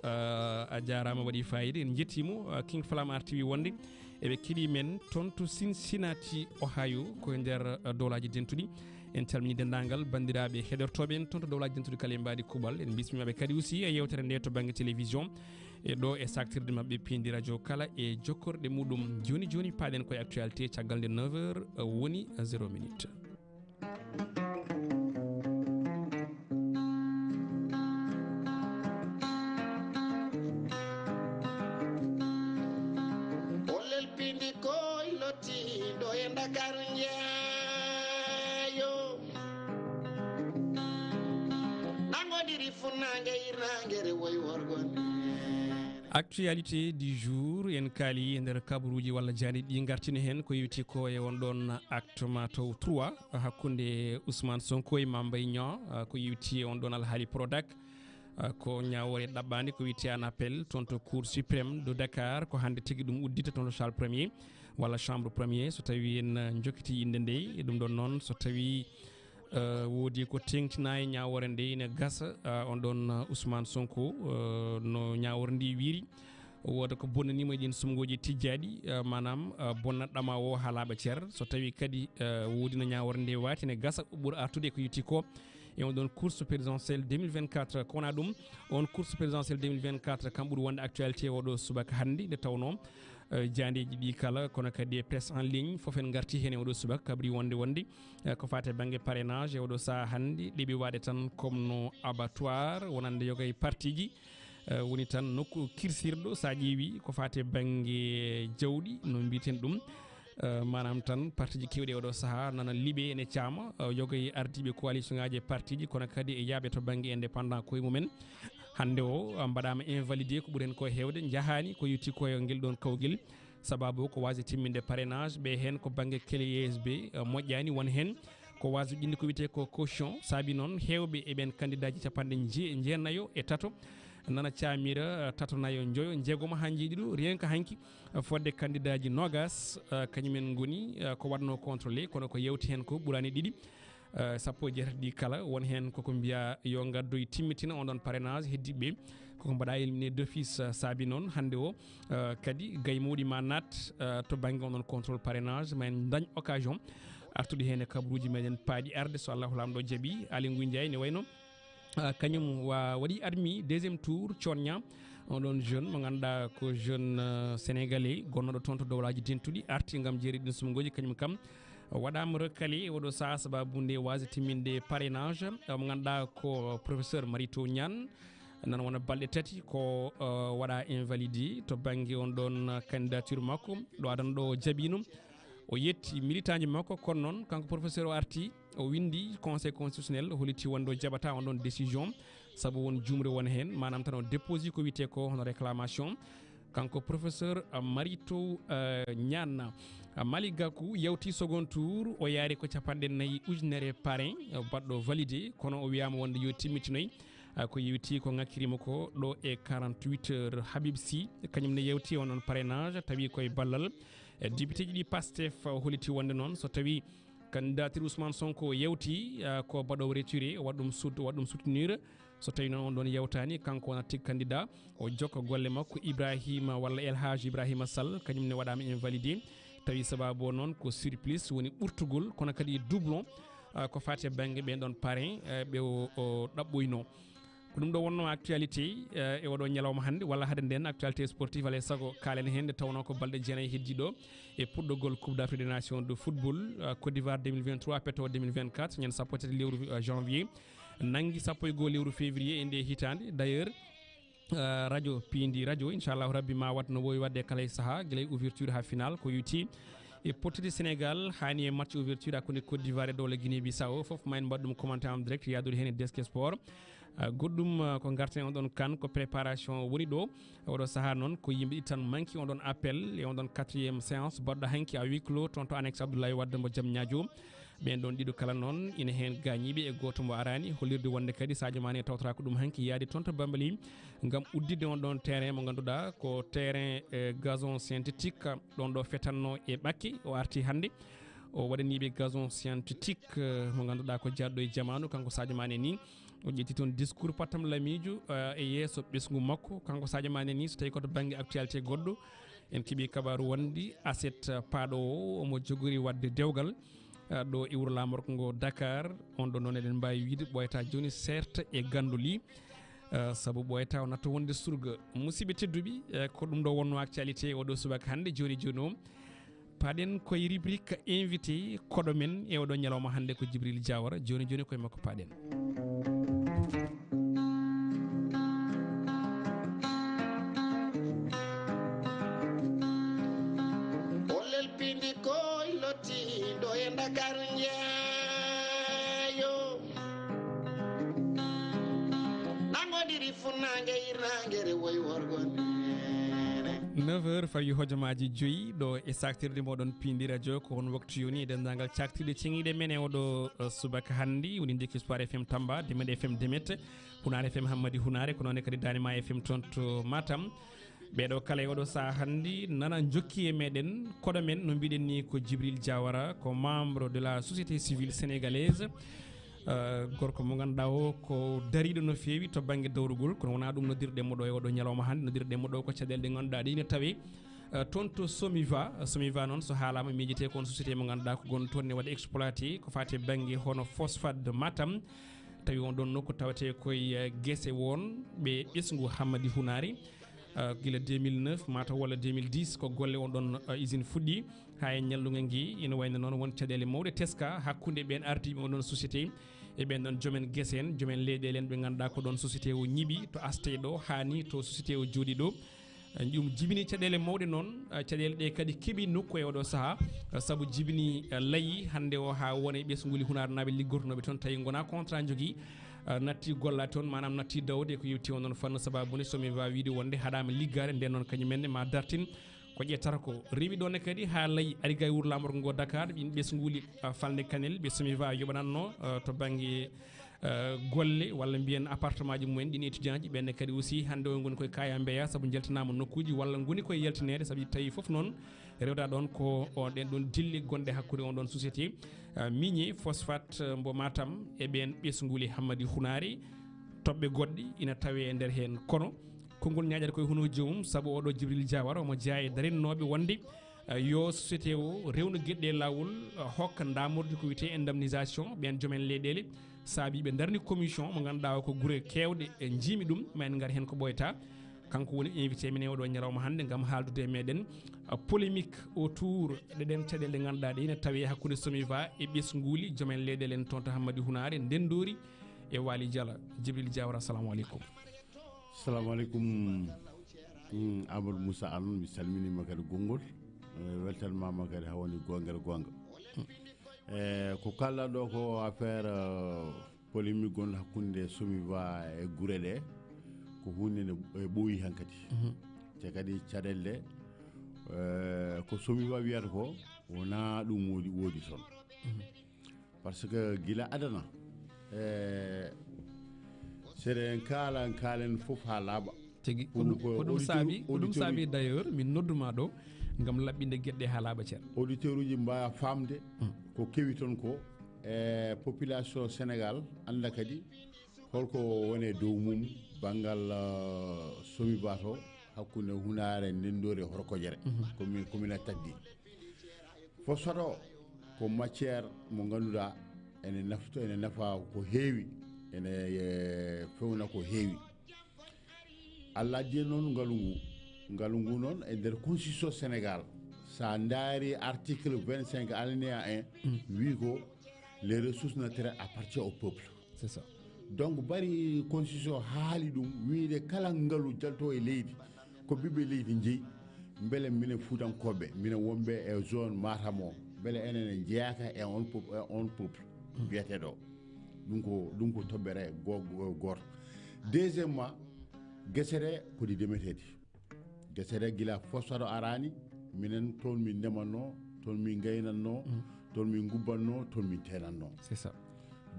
a jarama waɗi fayida en jettimo King Falam arti wi wonde eɓe keeɗi men toon to Cincinnati Ohio koye nder dowlaji dentuɗi en calmini dendagal bandiraɓe heɗortoɓe en toon to dowlaji dentuɗi kala e mbaɗi kuuɓal en bismimaɓe kadi aussi e yewtere nde to banggue télévision e ɗo e saktirde mabɓe Piindi radio kala e jokkorɗe muɗum joni joni paaɗen koye actualité caggal nde 9h woni 0 minute Olel Piindi koy loti ɗo e Dakar jeeyo nangodiri funange irnangere woy worgon Actualité du jour en kaali e nder kabaruji walla jaani ɗi gartini hen ko yewti ko e on ɗon acte mataw 3 hakkunde Ousmane Sonko e Mame Mbaye Niang ko yewti on ɗon alhaali Prodac ko ñawore ɗaɓɓande ko wiyete en appel toon to cour suprême de Dakar ko hande tigui ɗum uddita toon to salle premier walla chambre premier so tawi en jokkiti inde nde e ɗum ɗon noon so tawi woodi ko tengtina e ñawore nde ene gasa on ɗon Ousmane Sonko no ñawore ndi wiiri woda ko bonnanimo e ɗin sumgoji tijjaɗi manam bonnatɗama o ha laaɓa ceer so tawi kadi woodi no ñawore nde wati ne gasa ɓuura artude ko yetti ko e on ɗon course présidentielle 2024 ko wona ɗum on course présidentielle 2024 kam ɓuuri wonde actualité oɗo subaka hande nde tawno jandeji ɗi kala kono kadi presse en ligne foof en garti hen e oɗo subaka kabri wonde ko fate banggue parrainage e oɗo saaha hande ɗeɓi waɗe tan comme no abattoir wonande yoga e parti ji woni tan nokku kirsirɗo sa ƴeewi ko fate banggue jawɗi no mbiten ɗum manam tan parti ji kewɗi oɗo saaha nana liiɓe ene caama yoga e ardiɓe coalition ngaji e parti ji kono kadi e yaaɓe to banggue indépendant koye mumen hande o mbaɗama invalidé ko ɓuuri hen ko hewde jahani ko yetti koye guel ɗon kawguel sababu ko wasi timminde parrainage ɓe hen ko banggue kele USB moƴƴani won hen ko wasi ƴinde ko wiyete ko caution saabi noon hewɓe eɓen candidat ji capanɗe jeenayyo e tato nana camira tato nayo joyo jeegoma ha jiiɗi ɗo rien que hanki fodde candidat ji nogas kañumen goni ko waɗno contrôlé kono ko yewti hen ko ɓuurani ɗiɗi sappo e jeetati ɗi kala won hen koko mbiya yo gaddoy timmitina on ɗon parrainage heddiɓe koko mbaɗa éliminé d'office saabi noon hande o kadi gaymoɗi ma nat to banggue on ɗon contrôle parrainage ma en dañ occasion artude hen e kabaruji meɗen paaɗi arde so Allahu lamɗo jaaɓi Ali Ngouille Ndiaye ne wayno kañum waɗi admis deuxiéme tour Thionia on ɗon jeune mo ganduɗa ko jeune sénégalais gonnoɗo toon to dowlaji dentuɗi arti gam jeeri ɗin sumgoji kañum kam waɗama recalé e oɗo saaha sababude wasi timminde parrainage mo ganduɗa ko professeur Marito Niane nan wona balɗe tati ko waɗa invalidé to banggue on ɗon candidature makko ɗo adana ɗo jaaɓino o yetti militant ji makko kono noon kanko professeur o arti o windi conseil constitutionnel holiti wonde o jaɓata on ɗon décision saabu won jumre won hen manam tan o déposi ko wiyete ko hono réclamation kanko professeur Marito Niane Malick Gakou yawti second tour o yaari ko capanɗe nayyi ujunere parrain baɗɗo validé kono o wiyama wonde yo timmitinoy ko yewti ko ngakkirima ko ɗo e 48 heures Habib Sy kañum ne yewti on ɗon parrainage tawi koye ballal député ji ɗi Pastef holiti wonde noon so tawi candidature Ousmane Sonko yewti ko baɗowo retiré waɗɗum soutenir so tawi noon on ɗon yewtani kanko wona tigui candidat o jokka golle makko Ibrahima walla El Hadji Ibrahima Sall kañum ne waɗama invalidé tawi sababu o noon ko surplus woni ɓurtugol kono kadi doublon ko fati banggue ɓen ɗon parrain ɓe o ɗaɓɓoyno ko ɗum ɗo wonno actualité e oɗo ñalawma hande walla hade nden actualité sportive alay saago kalen hen nde tawno ko balɗe jeenayyi heddiɗo e puɗɗogol coupe d'Afrique des nations de football Côte d'Ivoire 2023 peto 2024 ñande sappo e tati lewru janvier nangui sappo e goho lewru février e nde hitande d' ailleurs radio Piindi radio inchallahu rabbi ma wat no wowi wadde kala e saaha guila e ouverture ha final ko yuti e pottude Sénégal hani e match ouverture hakkude Côte d'Ivoire e dowle Guinée Bissau foof ma en mbaɗ ɗum commenté en direct yadude hen e desk sport goɗɗum ko garten on ɗon kan ko préparation woni ɗo oɗo saaha noon ko yimɓe ɗi tan manqui on ɗon appel e on ɗon 4e séance baɗɗo hanki à huis clos toon to annexe Abdoulaye Wade mo jaam ñaajo ɓen ɗon ɗiɗo kala noon ina hen gañiɓe e goto mo arani hollirde wonde kadi Sadio Mané tawtata ko ɗum hanki yaade toon to Bambali gam uddidde on ɗon terrain mo ganduɗa ko terrain gazon synthétique ɗon ɗo fetanno e ɓakke o arti hande o waɗaniɓe gazon synthétique mo ganduɗa ko jadɗo e jamanu kanko Sadio Mané ni o ƴetti toon discours pattam lamijo e yesso ɓesgu makko kanko Sadio Mané ni so tawi koto banggue actualité goɗɗo en keeɓi kabaru wonde aset paaɗo o omo jogori wadde dewgal ɗo e wuuro lamorko ngo Dakar on ɗon noon eɗen mbawi wiide ɓoyata joni certes e gandoli saabu ɓoyata o natta wonde surga musidɓe tedduɓe ko ɗum ɗo wonno actualité oɗo subaka hande joni o paɗen koye rubrique invité koɗo men e oɗo ñalawma hande ko Djibril Diawara joni koye makko paɗen Olel Piindi koy lottiɗo e Dakar jeeyo nangodiri funnangue irnangue re woy worgon 9h fawi hojomaji joyi ɗo e saktirde moɗon Piindi radio ko on waktu yoni e dendagal caktirde ceŋiɗe men e oɗo subaka handi woni jekki Espoir FM Tamba Demed FM Demet Hunar FM Hammadi Hunare ko noon kadi Danima FM toon to Matam ɓeɗo kala e oɗo saaha handi nana jokki e meɗen koɗo men no mbiɗen ni ko Djibril Diawara ko membre de la société civile sénégalaise gorko mo ganduɗa o ko dariɗo no fewi to banggue dawrugol kono wona ɗum noddirɗe mo ɗo e oɗo ñalawma hande noddirɗe mo ɗo ko caɗele ɗe ganduɗa ɗe ine tawi toon to somiva noon so haalama miijete ko on société mo ganduɗa ko gon toon ne waɗa exploité ko fate banggue hono phosphate de Matam tawi on ɗon nokku tawate koye guesse won ɓe ɓesgu Hammadi Hunari gila 2009 mataw walla 2010 ko golle on ɗon usine fuɗɗi ha e ñallugue gui ina wayno noon won caɗele mawɗe teska hakkude ɓen ardiɓe on ɗon société e ɓen ɗon joomen guesse en joomen leyɗele en ɓe ganduɗa ko ɗon société o ñiiɓi to aste ɗo hani to société o jooɗi ɗo ɗum jibini caɗele mawɗe noon caɗele ɗe kadi keeɓi nokku e oɗo saaha saabu jibini laayi hande o ha wona e ɓesguli Hunar naɓe liggortonoɓe toon tawi gona contrat jogui natti golla toon manam natti dawde ko yewti on noon fanno sababude somi wawi wiide wonde haɗama liggade nden noon kañumenne ma dartin ko ƴettata ko rewi ɗonne kadi ha laayi ari gay wuuro lamorgo ngo Dakar ɓin ɓesguli falde Kanel ɓe somi wawi yoɓananno to banggue golle walla mbiyen appartement ji mumen ɗin étudiant ji ɓenne kadi aussi hande o goni koye Kaya Mbeya saabu jaltinama nokkuji walla goni koye yaltinede saabu tawi foof noon rewda ɗon ko ɗen ɗon dille gonɗe hakkude on ɗon société migné phosphate mbo Matam e ɓen ɓesguli Hammadi Hunari toɓɓe goɗɗi ina tawe e nder hen kono konngol ñaƴata koye hunuji mum saabu oɗo Djibril Diawara omo jeeya e darennoɓe wonde yo société o rewno gueɗɗe lawol hokka damorde ko wiyete indemnisation ɓen joomen leyɗele saabi ɓe darni commission mo ganduɗa ko guure kewɗe e jiimi ɗum ma en gar hen ko ɓoyata kanko woni invité men e oɗo ñalawma hande gam haaldude e meɗen polémique autour ɗeɗen caɗele ɗe ganduɗa ɗe ine tawi hakkude somiva e ɓesguli joomen leyɗele en toon to Hammadi Hunare ndendori e Waly Diala Djibril Diawara assalamu aleykum. assalamu aleykum Amadou Moussa Anne mi salminima kadi gongol weltanmama kadi ha woni gongal gonga ko kalla ɗo ko affaire polémique gonɗo hakkude somiva e guure ɗe ko hunde ne ɓooyi hankadi te kadi caɗele ɗe ko somiva wiyata ko wona ɗum woodi toon par ce que gila adana seɗen kaalen fof ha laaɓa tigi ko ɗum saabi d' ailleurs min nodduma ɗo gam laɓɓinde gueɗɗe ha laaɓa ceer auditeur uji mbawa famde ko kewi toon ko e population Sénégal anda kadi holko wone dow mum banggal somiva to hakkude Hunare ndendori Horkojere commune tagdi phosphate o ko matière mo ganduɗa ene nafa ko heewi ene fewna ko heewi Allah addi noon ngalu ngu noon e nder constitution Sénégal sa ndaari article 25 alinéa 1 wi ko les ressources naturelles appartiennent au peuple. C'est ça. Donc bari constitution haali ɗum wiide kala ngalu jalto e leydi ko ɓiɓɓe leydi jeeyi beele minen fuutankoɓe minen wonɓe e zone Matam o beele enen jeeyaka e on peuple biyeteɗo ɗum ko toɓɓere goto. Deuxièmement guesse ɗe kodi demetedi guesse ɗe gila phosphate arani minen toon min ndemanno toon min gaynanno toon min gubbanno toon min tenanno. C'est ça.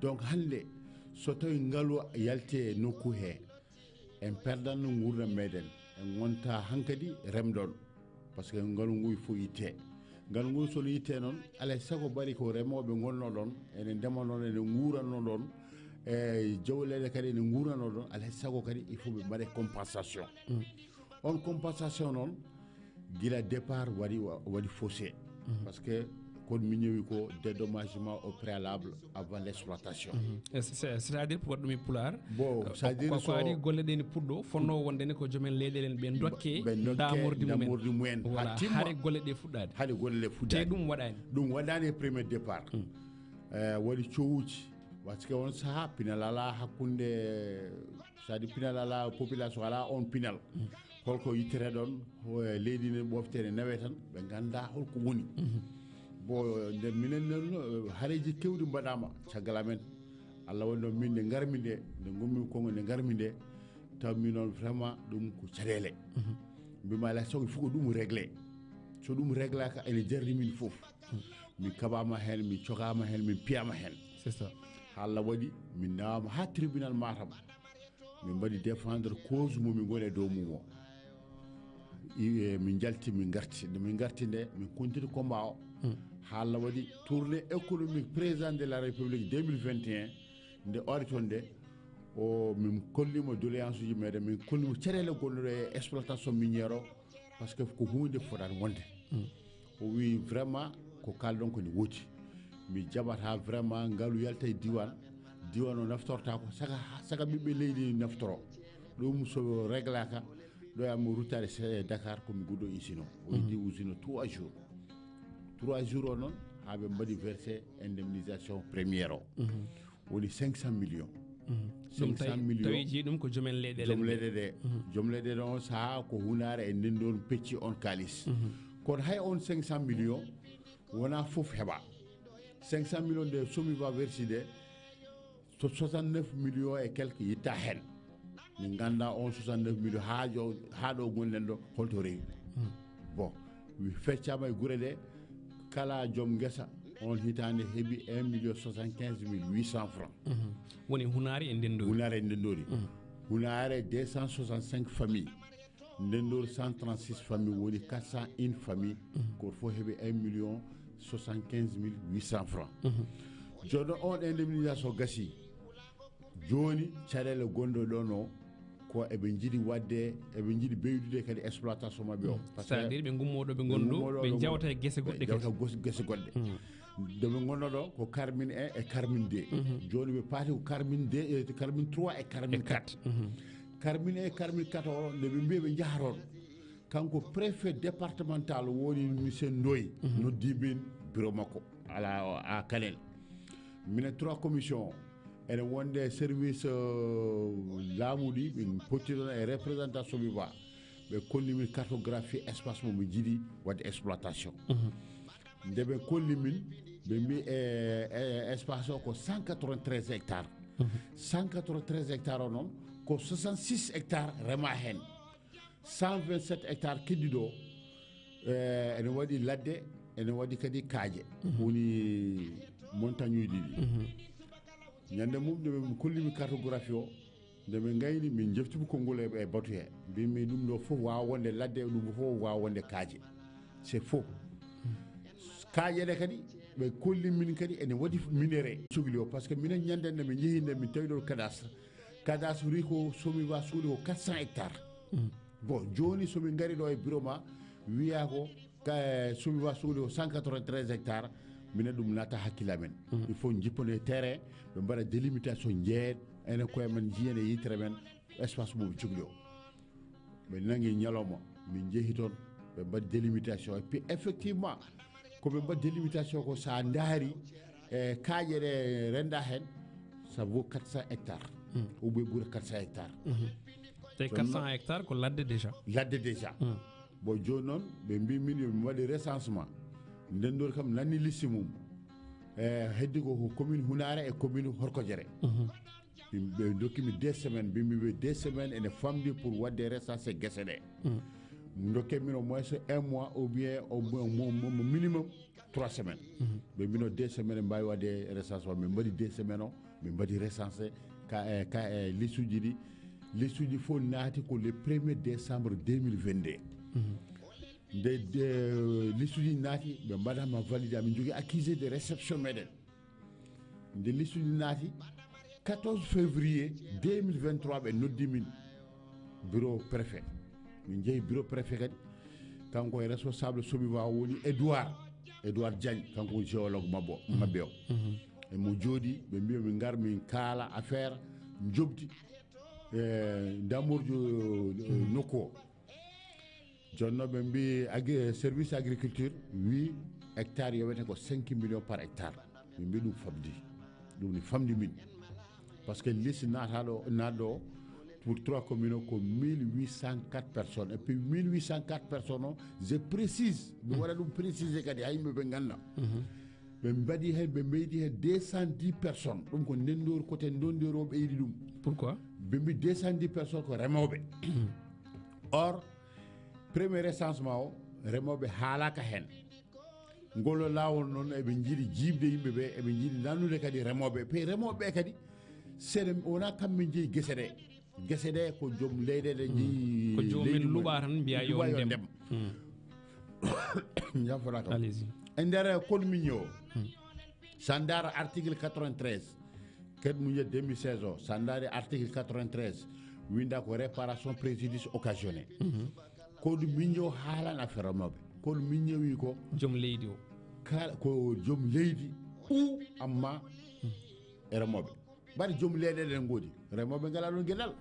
Donc hande so tawi ngalu yalte nokku he en perdanno gurdam meɗen en gonta hankadi remdon par ce que ngalu ngu fo yitte ngalu ngu so yitte noon alay sago bari ko remoɓe gonno ɗon ene ndemano ene nguranno ɗon e jawlede kadi ene nguranno ɗon alay sago kadi il faut ɓe mbaɗe compensation on compensation noon gila départ waɗi faussé parce que kono min ñewi ko dédommagement au préalable avant l'exploitation. C'est-à-dire pour waɗɗum e pulaar bon c'est-à-dire ko ari golle ɗe ne puɗɗo fonno wondene ko joomen leyɗele ɓe dokke damorde mumen voilà haade golle ɗe fuɗɗade haade golle ɗe fuɗɗade te ɗum waɗani e premier départ waɗi cowuji par ce que on saha pinal ala hakkunde c'est-à-dire pinal ala population ala on pinal holko yittere ɗon leydi ne ɓoftene nawe tan ɓe ganda holko woni bo nde minen noon haareji kewɗi mbaɗama caggal amen Allah woni noon min nde garmi nde gommi kongo nde garmi nde taw min noon vraiment ɗum ko caɗele bima la so fu ko dum régler so dum régler ka ene jarri min fof mi kabama hen mi ciogama hen mi piyama hen c'est ça halla wadi min nawama ha tribunal Matam min mbadi défendre cause mo mi gone do mumo min jalti min garti nde min continue combat o halla wadi tournée économique président de la République 2021 nde oritonde o min kollimo doléance uji meɗen min kollimo cerele gonɗo e exploitation minière o parce que ko hunde fotata wonde o wi vraiment ko kalɗon ko ne woti mi jaɓata vraiment ngalu yalta e diwan o naftorta ko saka ɓiɓɓe leydi naftoro ɗum so réglaka ɗo yamo ruttade Dakar komi guɗɗo usine o yiɗi usine 3 jours o noon haɓe mbaɗi versé indemnisation première o woni 500 millions 500 millions tawi ji ɗum ko jomen leyɗele joom leyɗe ɗon saha ko hunare e nden ɗon pecci on kalis kono hay on 500 millions wona fof heɓa 500 millions de somi va versi de 69 millions et quelques yitta hen min ganda on 69 millions ha ɗo gonɗen ɗo holto rewi bon mi feccama e guure ɗe kala joom guesa on hitande heeɓi 1 francs woni hunare e ndendori hunare 265 familles ndendori 136 familles woni 401 familles ko fof heeɓi 1 francs joɗo on indemnisation gasi joni caɗele gonɗo ɗon o ko eɓe jiiɗi wadde eɓe jiiɗi ɓeydude kadi exploitation mabɓe o c'est à dire ɓe gummoɗo ɓe gonɗo ɓe jawta e guese goɗɗe gese goɗɗe deɓe gonnoɗo ko carmine 1 et carmine 2 joni ɓe paati ko carmine 2 carmine 3 et carmine 4 carmine 1 et carmine 4 o nde ɓe mbi ɓe jahaton kanko préfet départemental woni monsieur Ndoye noddimin bureau makko ala a Kanel minen 3 commission ene wonde service laamuɗi ɓe pottiɗon e représentation mi ba ɓe kollimin cartographie espace mo mi jiiɗi wadde exploitation nde ɓe kollimin ɓe mbi espace o ko 193 hectares 193 hectares o noon ko 66 hectares rema hen 127 hectares keddiɗo ene waɗi ladde ene waɗi kadi kaaje woni montagne uji ɗiɗi ñande mum nde ɓe kollimi cartographie o nde ɓe gayni min jeftimi konngol e batu he mbimi ɗum ɗo fof wawa wonde ladde ɗum fof wawa wonde kaaje c'est faux kaaje ɗe kadi ɓe kollimin kadi ene waɗi minéré sugli o par ce que minen ñanden nde min jeehi nde min tawi ɗo cadastre wi ko somi wa suuɗi ko 400 hectares bon joni somi gari ɗo e bureau ma wiya ko somi wa suuɗi ko 193 hectares minen ɗum nata hakkille amen il faut jippone terrain ɓe mbaɗa délimitation jeeyen enen koye men jiyen e yitere men espace mo ɓe jogli o ɓe nangui ñalawma min jeehi toon ɓe mbaɗi délimitation et puis effectivement koɓe mbaɗi délimitation ko sa daari e kaaƴe ɗe renda hen ça vaut 400 hectares ou ɓe ɓuura 400 hectares te 400 hectares ko ladde déjà bon joni noon ɓe mbi min yomi waɗi recensement ndendor kam nanni liste mum heddi ko commune Hunare e commune Horkodiéré ɓe dokkimi 2 semaines mbimi 2 semaines ene famdi pour wadde recensé guese ɗe dokke min au moins 1 mois ou bien au minimum 3 semaines ɓe mbino 2 semaines mbawi wadde recensement min mbaɗi 2 semaines o min mbaɗi recensé liste uji ɗi liste uji fof naati ko le 1er décembre 2022 nde liste uji naati ɓe mbaɗama validé amin jogui accusé de réception meɗen nde liste uji naati 14 février 2023 ɓe noddi min bureau préfet min jeehi bureau préfet kadi kanko e responsable sobiva woni Edouard Diagne kanko woni géologue mabɓe o e mo jooɗi ɓe mbi min gar min kaala affaire jobdi damorjo nokku o jonno ɓe mbi service agriculture wi hectare yowete ko 5 millions par hectare min mbi ɗum ni famdi min par ce que liste naatɗo pour 3 communes ko 1804 personnes et puis 1804 personnes o je précise mi waɗa ɗum préciser kadi ha yimɓe ɓe ganda ɓe mbaɗi hen ɓe meydi hen 210 personnes ɗum ko ndendor côté ndondor o ɓeydi ɗum pourquoi ɓe mbi 210 personnes ko remoɓe or premier recensement o remoɓe haalaka hen ngolo lawol noon eɓe jiiɗi jibde yimɓeɓe eɓe jiiɗi nannude kadi remoɓe pe remoɓe kadi seeɗa wona kamɓe jeeyi guese ɗe ko joom leyɗele jeeyi ko joomen luɓa tan mbiya yo ndem jafoɗa kam allez-y e nder code minier o sandara article 93 code minier 2016 o sandari article 93 winda ko réparation préjudice occasionné code minier o haalan affaire remoɓe code minier wi ko joom leydi o ko joom leydi ou amma e remoɓe mbaɗi joom leyɗele ɗen goodi remoɓe ngala ɗon gueɗal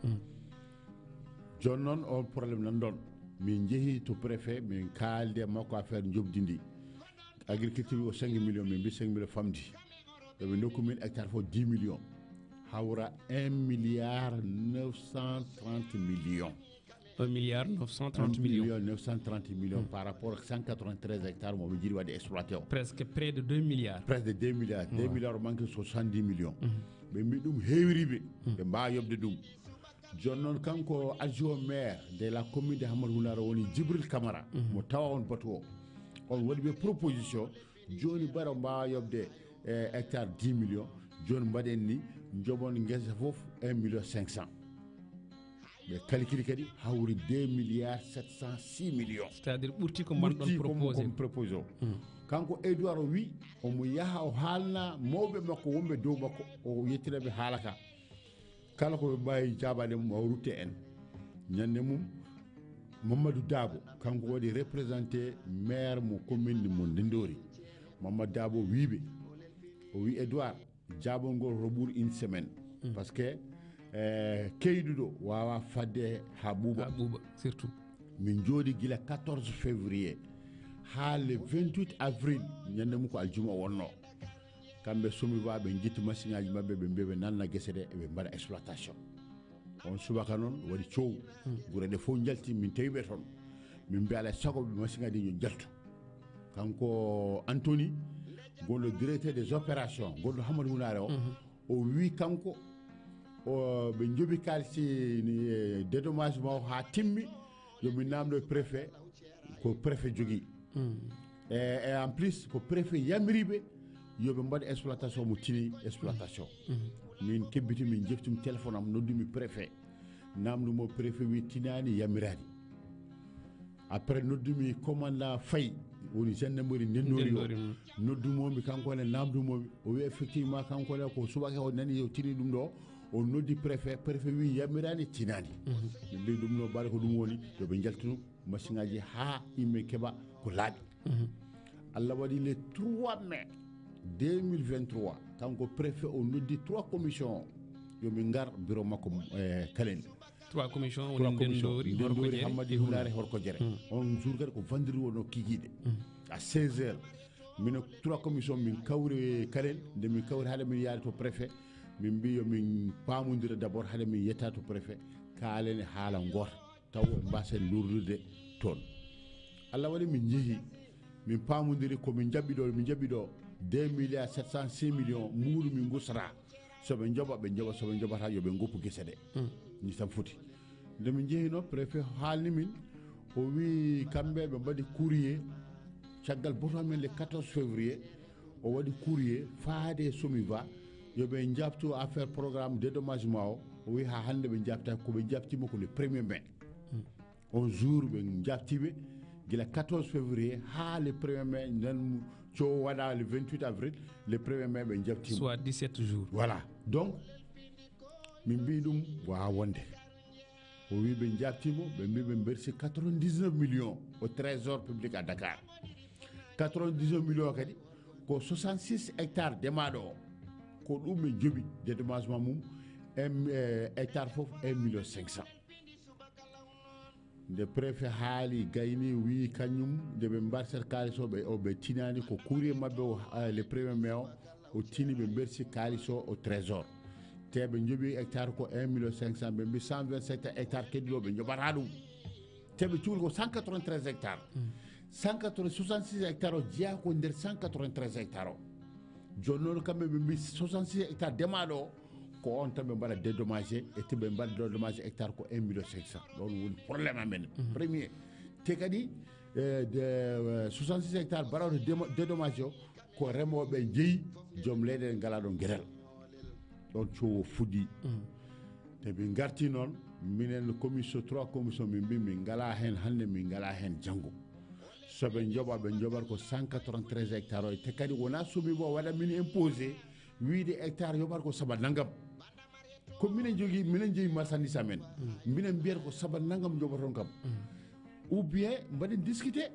joni noon on probléme nan ɗon min jeehi to préfet min kaalde makko affaire jobdi ndi agriculture o 5 millions min mbi 5 millions famdi yoɓe dokku min hectare fof 10 millions hawra 1 milliard 930 millions 1 milliard 930 millions 930 millions par rapport à 193 hectares moɓe jiiɗi waɗde exploité o presque près de 2 milliards presque de 2 milliards 2 milliards manque 70 millions ɓe mbi ɗum heewiriɓe ɓe mbawa yobde ɗum joni noon kanko adjoint maire de la commune de Hamadou Hounara woni Djibril Camara mo tawa on batu o on waɗi ɓe proposition joni mbaɗa mbawa yobde hectare 10 millions joni mbaɗen ni jobon guesa foof 1 million 500 ɓe calcule kadi hawri 2 milliards 706 millions c'est à dire ɓurti ko mbanɗon proposé o kanko Edouard o wi omo yaha o haalna mawɓe makko wonɓe dow makko o yettiraɓe haalaka kala ko ɓe mbawi jaabade mum o rutte en ñande mum Mamadou Dabo kanko waɗi représenté maire mo commune mo Ndendori Mamadou Dabo wiɓe o wi Edouard jaabol ngol to ɓuuri une semaine par ce que keyduɗo wawa fadde ha ɓuuɓa surtout min jooɗi gila 14 février ha le 28 avril ñande mum ko aljuma wonno kamɓe somiwa ɓe jitti machine aji mabɓe ɓe mbiya ɓe nanna guese ɗe eɓe mbaɗa exploitation on subaka noon waɗi coow guure ɗe fof jalti min tawiɓe toon min mbiya alay sago ɓe machine aji yo jaltu kanko Anthony gonɗo directeur des opérations gonɗo Hamadou Hounare o wi kanko ɓe jooɓi kalisi dédommagement o ha timmi yomin namdo préfet ko préfet jogui et en plus ko préfet yamiriɓe yoɓe mbaɗa exploitation mo tini exploitation min kebbiti min jeftumi téléphone am noddumi préfet namdumo préfet wi tinani yamirani après noddumi commandant Faye woni gendarmerie Ndendori o noddumomi kankone namdumomi o wi effectivement kankone ko subaka o nani yo tini ɗum ɗo o noddi préfet wi yamirani tinani min mbi ɗum no mbaɗa ko ɗum woni yoɓe jaltunu machine aji ha yimɓe keeɓa ko laaɓi Allah waɗi le 3 mai 2023 kanko préfet o noddi 3 commission yomin ngar bureau makko Kalen 3 commission woni Ndendori Hammadi Hounare Horkodiéré on jour kadi ko vendredi wono kikiɗe à 16h mino 3 commission min kawri Kalen nde min kawri haade min yaade to préfet min mbi yomin pamodira d' abord haade min yetta to préfet kaalen haala goota taw e mbasen lurdude toon Allah waɗi min jeehi min pamodiri komin jaɓɓi ɗo 2 milliards 706 millions muuru min gusata soɓe joɓa soɓe joɓata yoɓe goppu guese ɗe ni tan foti nde min jeehi no préfet haalni min o wi kamɓe ɓe mbaɗi courrier caggal boto men le 14 février o waɗi courrier faade Somiva yoɓe jabtu affaire programme dédommagement o wi ha hande ɓe jabta koɓe jabtima ko le 1er mai on jour ɓe jabtiɓe gila 14 février ha le 1er mai nan cowo waɗa le 28 avril le 1er mai ɓe jabtima soit 17 jours voilà donc min mbi ɗum wawa wonde o wi ɓe jabtimo ɓe mbi ɓe bersi 99 millions au trésor public à Dakar 99 millions kadi ko 66 hectares demaɗo o ko ɗum ɓe joɓi dédommagement mum hectare foof 1 million 500 nde préfet haali gayni wi kañum nde ɓe mbarsat kalis o ɓe tinani ko courrier mabɓe o le 1er mai o tini ɓe bersi kalis o au trésor te ɓe joɓi hectare ko 1 million 500 ɓe mbi 127 hectares keddiɗo ɓe joɓata ɗum te ɓe cuuri ko 193 hectares 166 hectares o jeeya ko nder 193 hectares o joni noon kamɓe ɓe mbi 66 hectares demaɗo o ko on tan ɓe mbaɗa dédommagé e te ɓe mbaɗa dédommagé hectare ko 1 million 500 ɗon woni probléme amen premier te kadi de 66 hectares barawde dédommage ko remoɓe jeeyi joom leyɗele ngala ɗon gueɗal ɗon cowo fuɗɗi te min garti noon minen commission 3 commission min mbi min ngala hen hande min ngala hen janggo soɓe joɓat ko 193 hectares o te kadi wona somi bo waɗa min imposé wiide hectare yoɓat ko saba nangam ko minen jeeyi marchandise amen minen mbiyata ko saba nangam joɓaton kam ou bien mbaɗen discuté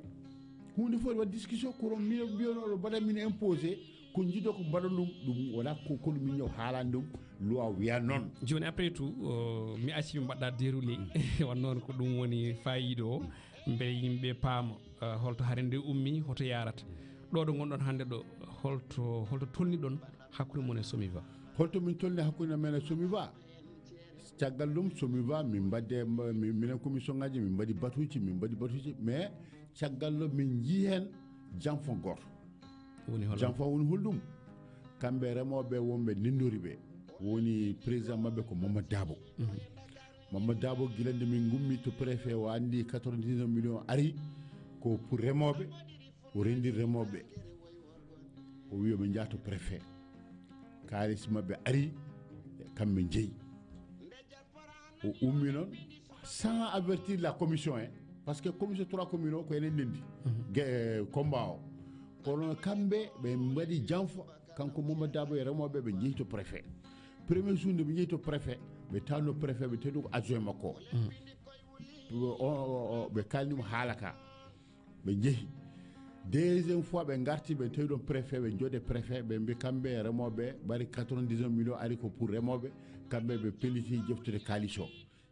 hunde fof waɗ discussion kono mino mbiyanoɗo mbaɗa min imposé ko jiiɗo ko mbaɗa ɗum wona ko min ñaw haalani ɗum loi wiya noon joni après tout mi acci mi mbaɗɗa déroulé wan noon ko ɗum woni fayido o beele yimɓe paama holto hare nde ummi hoto yarata ɗo ɗo gonɗon hande ɗo holto tolni ɗon hakkude mon e SOMIVA holto min tolni hakkude men e SOMIVA caggal ɗum SOMIVA min mbadde minen commission ngaji min mbaɗi batuji mais caggal ɗo min jii hen janfo goto janfo woni holɗum kamɓe remoɓe wonɓe nindori ɓe woni président mabɓe ko Mamadou Dabo Mamadou Dabo guilande min gummi to préfet o andi 99 millions ari ko pour remoɓe o rendir remoɓe o wi oɓe jaato préfet kalis mabɓe ari kamɓe jeeyi o ummi noon sans avertir la commission parce que commission 3 commune o ko enen ndendi combat o kono kamɓe ɓe mbaɗi janfa kanko Mamadou Dabo e remoɓe ɓe jeeyi to préfet premier jour nde ɓe jeeyi to préfet ɓe tawno préfet ɓe teɗu ko adjoint makko o ɓe kalnimo haala ka ɓe jeehi deuxiéme fois ɓe garti ɓe tawi ɗon préfet ɓe jooɗe préfet ɓe mbi kamɓe remoɓe ɓari 99 millions ari ko pour remoɓe kamɓe ɓe pelliti jeftude kalis o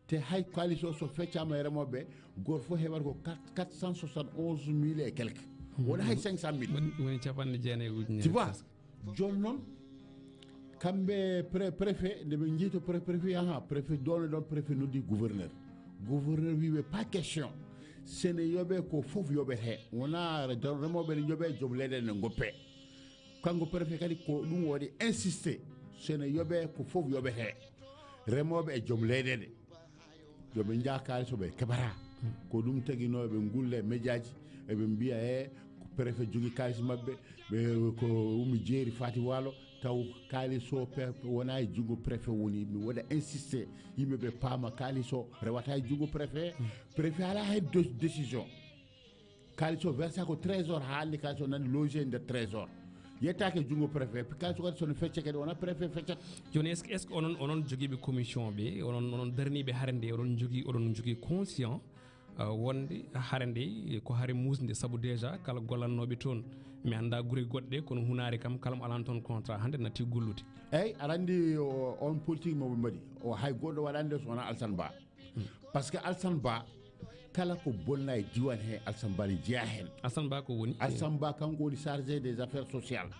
te hay kalis o so feccama e remoɓe goto fof heɓata ko 471 mille et quelque wona hay 500 mille woni capanɗe jeenayyi ujunere tu vois joni noon kamɓe préfet nde ɓe jeeyi to préfet aha préfet ɗon e ɗon préfet noddi gouverneur wiɓe pas question sene yoɓe ko fof yoɓete wona remoɓe ne yoɓe joom leyɗele ne goppe kanko préfet kadi ko ɗum waɗi insisté sene yoɓe ko fof yoɓete remoɓe e joom leyɗele yoɓe jaa kalis o ɓe keɓata ko ɗum taguino ɓe gulle médiaji eɓe mbiya ko préfet jogui kalis mabɓe ɓe ko umi jeeri fati walo taw kalis o wona e jungo préfet woni mi waɗa insisté yimɓeɓe paama kalis o rewata e jungo préfet ala hen décision kalis o versa ko trésor haalni kalis o nani logé nder trésor yettake e jungo préfet kalis o kadi sono fecce kadi wona préfet feccat joni est ce que onon joguiɓe commission ɓe onon darniɓe hare nde oɗon jogui conscient wonde hare nde ko hare musde saabu déjà kala gollannoɓe toon mi anda guure goɗɗe kono hunare kam kala mo alano toon contrat hande natti gollude eyyi aɗa andi on politique moɓe mbaɗi o hay goɗɗo waɗande so wona Alassane Ba par ce que Alassane Ba kala ko bonna e diwan he Alassane Ba ne jeeya hen Alassane Ba ko woni Alassane Ba kanko woni chargé des affaires sociales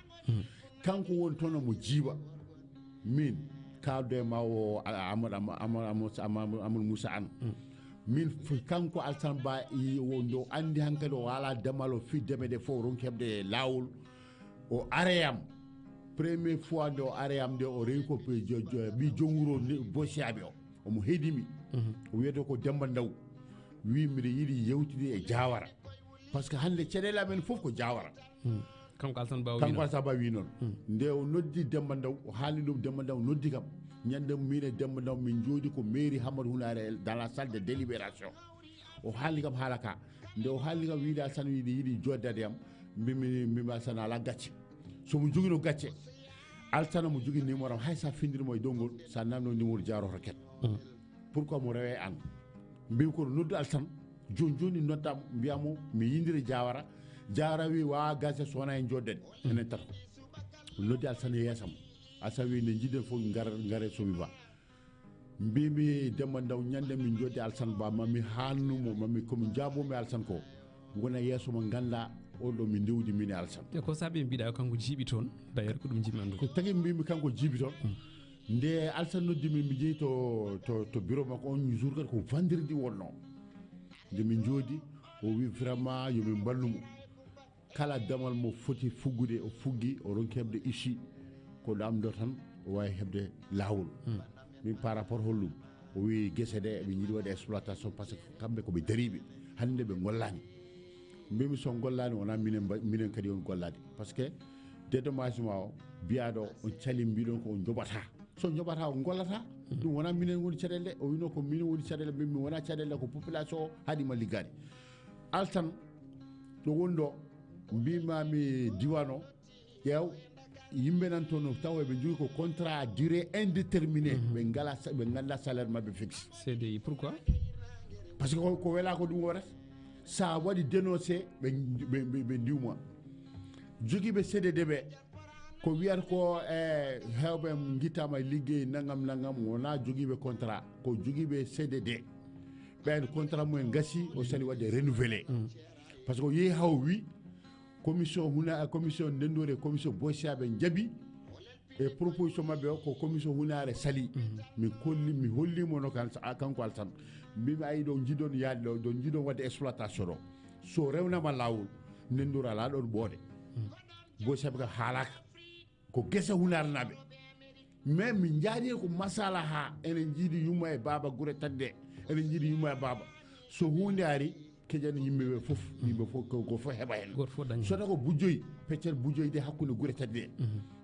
kanko woni toon mo jiiba min kalde ma o Amadou Moussa Anne min kanko Alassane Ba ndo andi hankadi o ala damal o fi demede fof ronki hebde lawol o areyam première fois nde o areyam nde o rewi ko ɓi jonguro bosiyaɓe o omo heedimi o wiyete ko Demba Ndaw wi mbiɗa yiiɗi yewtide e Diawara par ce que hande caɗele amen fof ko Diawara kanko Alassane Ba wi noon nde o noddi Demba Ndaw o haalni ɗum Demba Ndaw noddi kam ñande min e Demba Ndaw min jooɗi ko mairie Hamadou Hunare dans la salle de délibération o haalni kam haala ka nde o haalni kam wiide Alassane yiiɗi joddade yam mbimi Alassane ala gacce somo joguino gacce Alassane mo jogui numéro am hay sa findirimo e dowgol sa namno numéro jaroto ket pourquoi mo rewe an mbimi kono noddu Alassane joni noddam mbiyamo mi yindiri Diawara wi wawa gacce sowona en joddede enen tata noddi Alassane yeesam Alassane wi nde jiɗen fof gare SOMIVA mbimi Demba Ndaw ñande min joddi Alassane Ba mami haalnumo mami komi jaabomi Alassane ko wona yeeso mo ganda oɗo mi ndewdi min e Alassane e ko saabi mbiɗa kanko jiiɓi toon d' ailleurs ko ɗum jimmi andu ko tagui mbimi kanko jiiɓi toon nde Alassane noddimi mi jeeyi to bureau makko on jour kadi ko vendredi wonno nde min joodi o wi vraiment yomin ballumo kala damal mo foti fuggude o fuggi o ronki hebde ici ko ɗamɗo tan o wawi hebde lawol min par rapport hollum o wi guese ɗe ɓe jiiɗi waɗe exploitation par ce que kamɓe koɓe dariɓe hande be gollani mbimi so gollani wona minen kadi on gollade parce que dédommagement o biyaɗo on cali mbiɗon ko on jobata so jobata o gollata ɗum wona minen woni caɗele o wino ko minen woni caɗele mbimi wona caɗele ko population o haɗima liggade altan ɗo wonɗo mbimami diwan o ƴeew yimɓe nan toon taw ɓe jogui ko contrat à durée indéterminée ɓe ganda salaire mabɓe fixe CDI pourquoi parce que ko wela ko ɗum waɗata sa waɗi dénoncé ɓe ndiwma joguiɓe CDD ɓe ko wiyata ko hewɓe guittama liggey nangam wona joguiɓe contrat ko joguiɓe CDD ɓen contrat mumen gasi o sali wadde renouvelé par ce que yeehi haw wi commission ndendore commission boysiaɓe jaabi e proposition mabɓe o ko commission hunare sali mi hollimo no kanko Alsan mbimi ayi ɗo jiiɗon yaade ɗo jiiɗon wadde exploitation ɗo so rewnama lawol ndendor ala ɗon ɓoode boysiaɓe ka haalaka ko guesa hunarnaɓe mais min jaadi ko masala ha enen jiiɗi yumma e baba gure tadde enen jiiɗi yumma e baba so hunde ari keƴani yimɓeɓe fof yimɓe fof ko fof heɓa hen sono ko bujoyi peccel bujoyi de hakkude gure tadde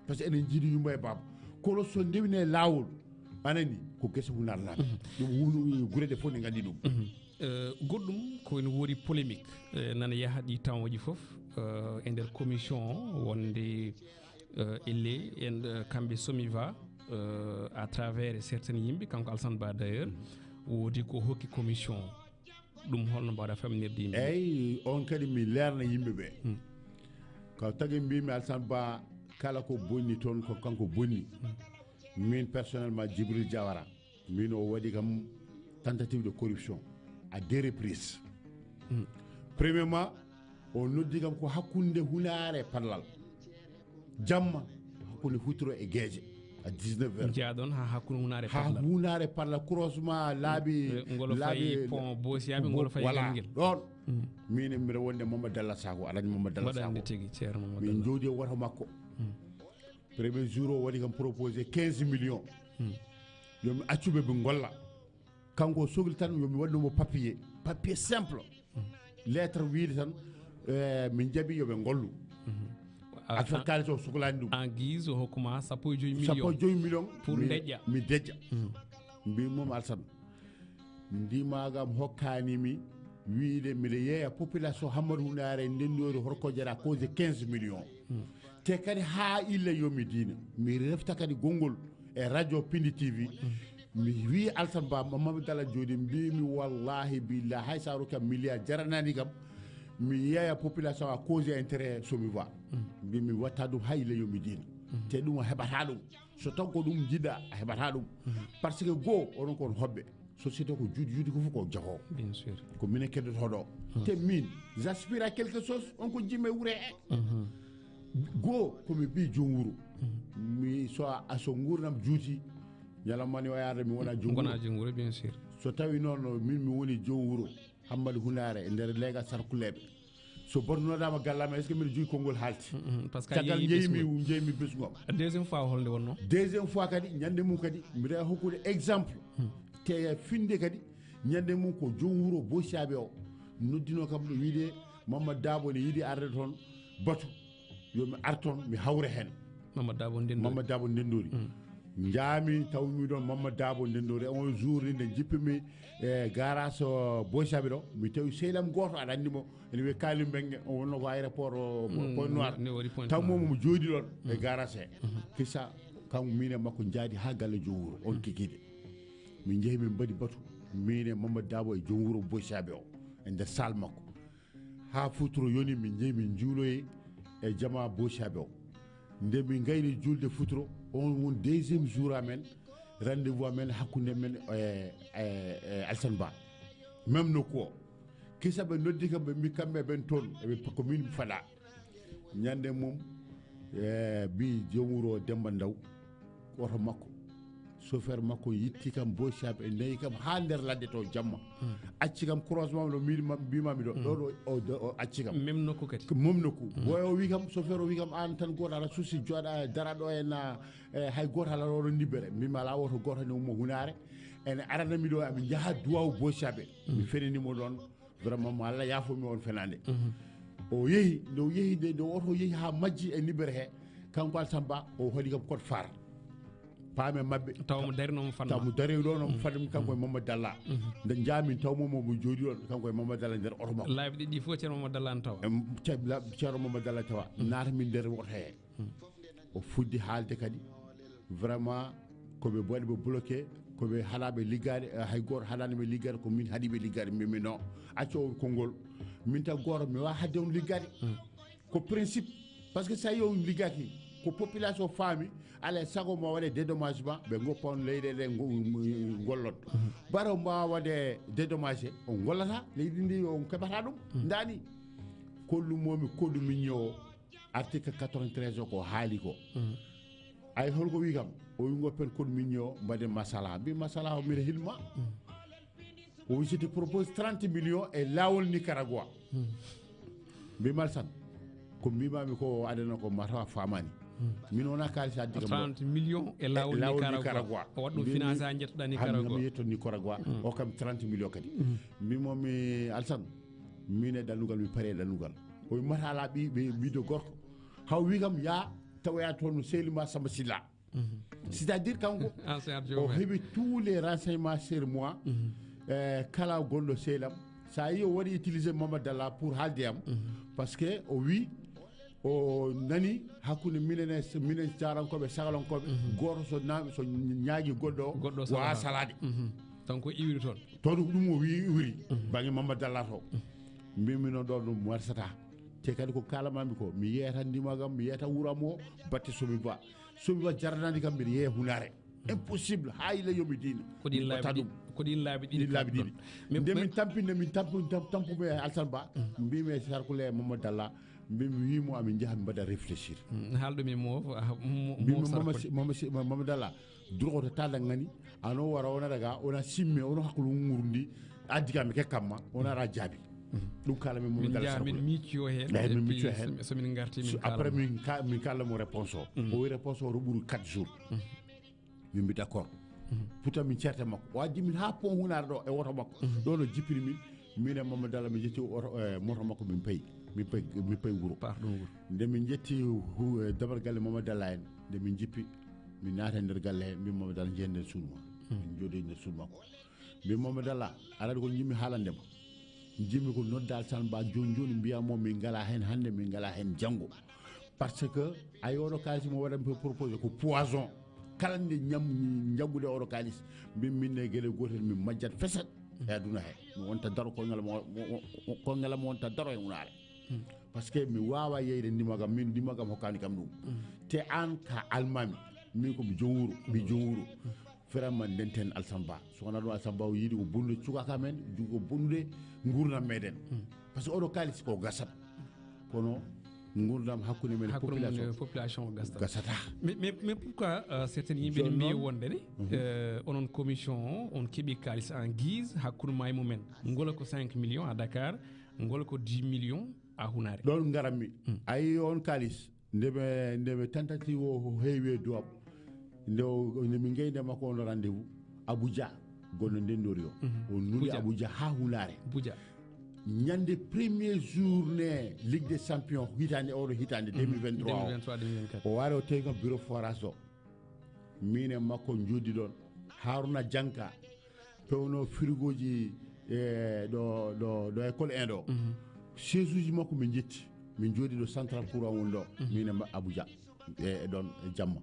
par ce que enen jiiɗi yumma e baba kono so ndewine lawol anani ko guesa hunarnaɓe ɗum gure ɗe fof ne gandi ɗum goɗɗum ko ene woori polémique nana yaha ɗi tawoji fof e nder commission wonde elle en kamɓe somiva à travers certains yimɓe kanko Alassane Ba d'ailleurs woodi ko hokki commission ɗum holno mbawɗa famnirde yimɓe eyyi on kadi mi leerna yimɓeɓe ko tagi mbimi Alassane Ba kala ko bonni toon ko kanko bonni min personnellement Djibril Diawara min o waɗi kam tentative de corruption à deux reprises premièrement o noddi kam ko hakkunde hunare pallal jamma hakkunde Futuro e Guédé à 19h jaadon ha hakkunde hunare pallal ha hunare pallal croisement laabi ngolo fay pont Bosiaɓe ngolo fay gangel ɗon min mbiɗa wonde Mamadou Dalla Sako aɗani Mamadou Dalla Sako tigi ceerno Mamadou min jodi e woto makko premier jour o waɗi kam proposé 15 millions yomi accuɓe ɓe golla kanko sohli tan yomi waɗnumo papier simple lettre wiide tan min jaaɓi yoɓe gollu affaire kalis o sohlani ɗum en guise o hokkuma sappo e joyi million pour deƴƴa mi deƴƴa mbimom Alassane ndimagam hokkanimi wiide mbiɗa yeeya population Hammadou Hunare ndendori horko jeeɗa cause 15 millions te kadi ha illa yomi diina mi refta kadi gongol e radio Piindi TV mi wi Alassane Ba Mamadou Dalla jooɗi mbimi wallahi billah hay sa rokkam milliard jaranani kam mi yeeya population a cause intérêt somi wa mbimi watta ɗum ha illa yomi diina te ɗum a heɓata ɗum so taw ko ɗum jiɗɗa a heɓata ɗum par ce que goo onon kon hoɓɓe société ko juuɗi ko fof ko jaho bien sûr ko minen keddotoɗo te min j'aspire à quelque chose on ko jimme wuure e goo komi ɓi joom wuuro mi so gurdam juuti ñalamani o yarde mi wona joom wuuro bien sûr so tawi noon min mi woni joom wuuro Hammadou Hunare e nder leegal sarkuleɓe so bornodama gallama est ce que mbiɗa jogui konngol haalti caggal jeymi besgom deuxième fois holnde wonno deuxième fois kadi ñande mum kadi mbiɗa hokkude exemple te finde kadi ñande mum ko joom wuuro Bosiaɓe o noddino kam ɗo wiide Mamadou Dabo ne yiiɗi arde toon batu yomi arton mi hawre hen Mamadou Dabo ndendori jaami tawmi ɗon Mamadou Dabo ndendori on jour ni nde jippimi e garage Bosiaɓe ɗo mi tawi sehlam goto aɗa andi mo ene wiye Kalim Bengue on wonno ko aéroport Point Noir taw momo jooɗi ɗon e garage he kissa kanko min e makko jaadi ha galle joom wuuro on kikiɗe min jeehi min mbaɗi batu min e Mamadou Dabo e joom wuuro Bosiaɓe o e nder salle makko ha Futuro yoni min jeehi min juuloyi e jama Bosiaɓe o nde min gayni julde Futuro on won deuxième jour amen rendez-vous amen hakkunde men e Alassane Ba même nokku o kisa ɓe noddi kam ɓe mbi kamɓe ɓen toon eɓe ko min faɗa ñande mum bi joom wuuro Demba Ndaw oto makko chauffeur makko yitti kam Bosiaɓe e nayi kam ha nder ladde to jamma acci kam croisement ɗo mbimami ɗo o acci kam même nokku kadi mom nokku boy o wi kam chauffeur o wi kam an tan goto ala souci jooɗa dara ɗo en hay goto ala ɗo nibbere mbimi ala woto goto ne ummo Hunare ene aranami ɗo amin jaaha duwaw Bosiaɓe mi fenanimo ɗon vraiment mo alla yafo mi on fenande o yehi do yehi de oto yehi ha majji e libere he kanko Alsamba o holi kam code far paame mabbe tawmo dari no fanna tawmo dari do no fadum kanko e Mamadou Dalla de jami tawmo mo jodi don kanko e Mamadou Dalla der oto makko laabi di fo Ceerno Mamadou Dalla taw Ceerno Mamadou Dalla tawa naata min der woto he o fuddi haalde kadi vraiment ko be boɗe be bloqué ko be halabe ligade hay gor halane be ligade ko min hadi be ligade mi non accio kongol min ta goro mi wa hadde on ligade ko principe parce que ça yo ligaki ko population fami ala sago mo wade dédommagement be ngopon leyde de gollot baro mo wade dédommagé on gollata leydi ndi on kebata dum ndani kollu momi kollu minyo article 93 ko haali ko ay holko wi kam o wingo pen kollu minyo mbade masala bi masala o mire hilma o je te propose 30 millions et lawol Nicaragua bi malsan ko mimami ko adana ko mata famani min wona kalisa diga 30 millions et lawol Nicaragua o waddo finance a jettuda Nicaragua mi yetto Nicaragua o kam 30 millions kadi mi momi alsan mine danugal mi pare danugal o mata la bi do gorko haw wi kam ya tawaya tonu selima sama silla c'est-à-dire kanko o hebi tous les renseignements sur moi kala gollo selam sa yi o wadi utiliser Mamadou Dalla pour haldiyam parce que o wi o nani hakkunde minen jarankoɓe sagalankoɓe goto so ñaagui goɗɗo wa salade tan ko iwiri toon toon ɗum o wiri bange Mamadou Dalla to mbimino ɗon ɗum warsata te kadi ko kalamami ko mi yeeta ndimagam mi yeeta wuram o batte somi ba jardanadi kam mbiɗa yeeya hunare impossible hayla yomi dina ko ɗin laabi ɗiɗi nde min tampuɓe Alsane Ba mbimi sarkule Mamadou Dalla mbimi wimo amin jaha mi mbaɗa réfléchir haalɗumi Mamadou Dalla drogoto tala ngani ano wara ona daga ona simme ono hakkulu ngurndi addikami ke kamma ona ra jaabi ɗum kala min Mamadou Dalla min miccio hen somin garti min après min kala mo réponse o wi réponse o ɓuri 4 jours min mbi d'accord pourtant min certe makko o min ha pon hunare ɗo e woto makko ɗo no jippiri min e Mamadou Dalla mi jetti moto makko min pay wuro nde min jetti dabar galle Mamadou Dalla en nde min jippi min naata nder galle he min Mamadou Dalla jeen nder suudu ma min jooɗi nder suudu makko min Mamadou Dalla aɗa ko jimmi haalandema jimmi ko nodda Alsane Ba joni mbiyamo min ngala hen hande min ngala hen janggo parce que a yoɗo kalisi mo waɗan proposé ko poison kala nde jaggude oɗo kalis minne gueɗe gotel min majjat fesat e aduna he mi wonta daro ko ngalam wonta daro e hunare parce que mi wawa yeyde ndimagam hokkani kam ɗum te an ka almami min komi jowuro vraiment ndenten Alsane Ba so wona ɗum Alsane Ba o yiiɗi ko bonnude cukaka men ko bonnude gurdam meɗen par ce que oɗo kalis ko gasat kono gurdam hakkude men population gasata mais pourquoi certains yimɓe ne mbiyi wonde ne onon commission on keeɓi kalis en guise hakkude ma e mumen ngola ko 5 millions à Dakar ngola ko 10 millions à Hunare ɗon garammi ayi on kalis ndeɓe tentative o heewi duwab nde min geyde makko on rendez-vous Abuja gonno ndendori o nuli Abuja ha Hunare ñande premier journée Ligue des Champions hitande 2023 o wari o tawi kam bureau forage o mine makko joddi ɗon Haruna Janka pewno frigoji ɗo école 1 ɗo chaise uji makko min jetti min jooɗi ɗo central courant won ɗo mine Abuja e ɗon jamma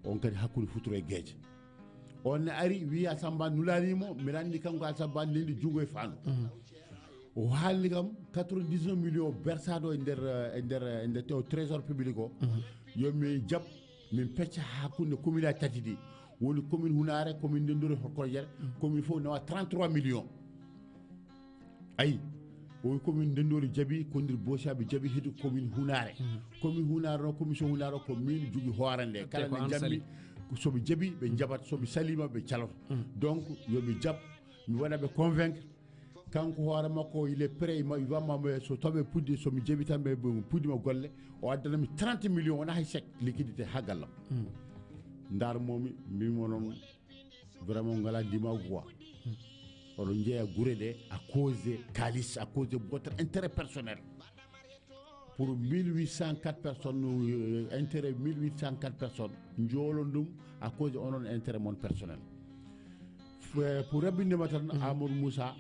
on kadi hakkude Futuro e Gueje on ne ari wi Alsane Ba nulanimo mi randi kanko Alsane Ba nendi jungo e fandu o haalni kam 99 millions bersado e nder trésor public o yomi jab min pecca hakkunde commune a tati ɗi woni commune Hunare commune Ndendori Horkojere commune fof nawa 33 millions ayi o commune Ndendori jabi ko ndir Bossaɓe jabi heedi commune Hunare commune Hunare no commission Hunare o ko min jogi hoorande kala ne jammi soɓe jabi ɓe jabat soɓe salima ɓe caloto donc yomi jab mi waɗa ɓe convaincre kanko hoore makko il est prêt wimama so tawi puddi somi jabi tan ɓe puddima golle o addanami 30 millions wona hay chèque liquidité ha gallam darmomi mbimo noon vraiment ngala dimagu quoi on jeeya gure ɗe à cause de kalis, à cause de votre intérêt personnel. Pour 1804 personnes, intérêt 1804 personnes, njolondum à cause de onon intérêt mon personnel. Pour rabinde matan Amadou Moussa,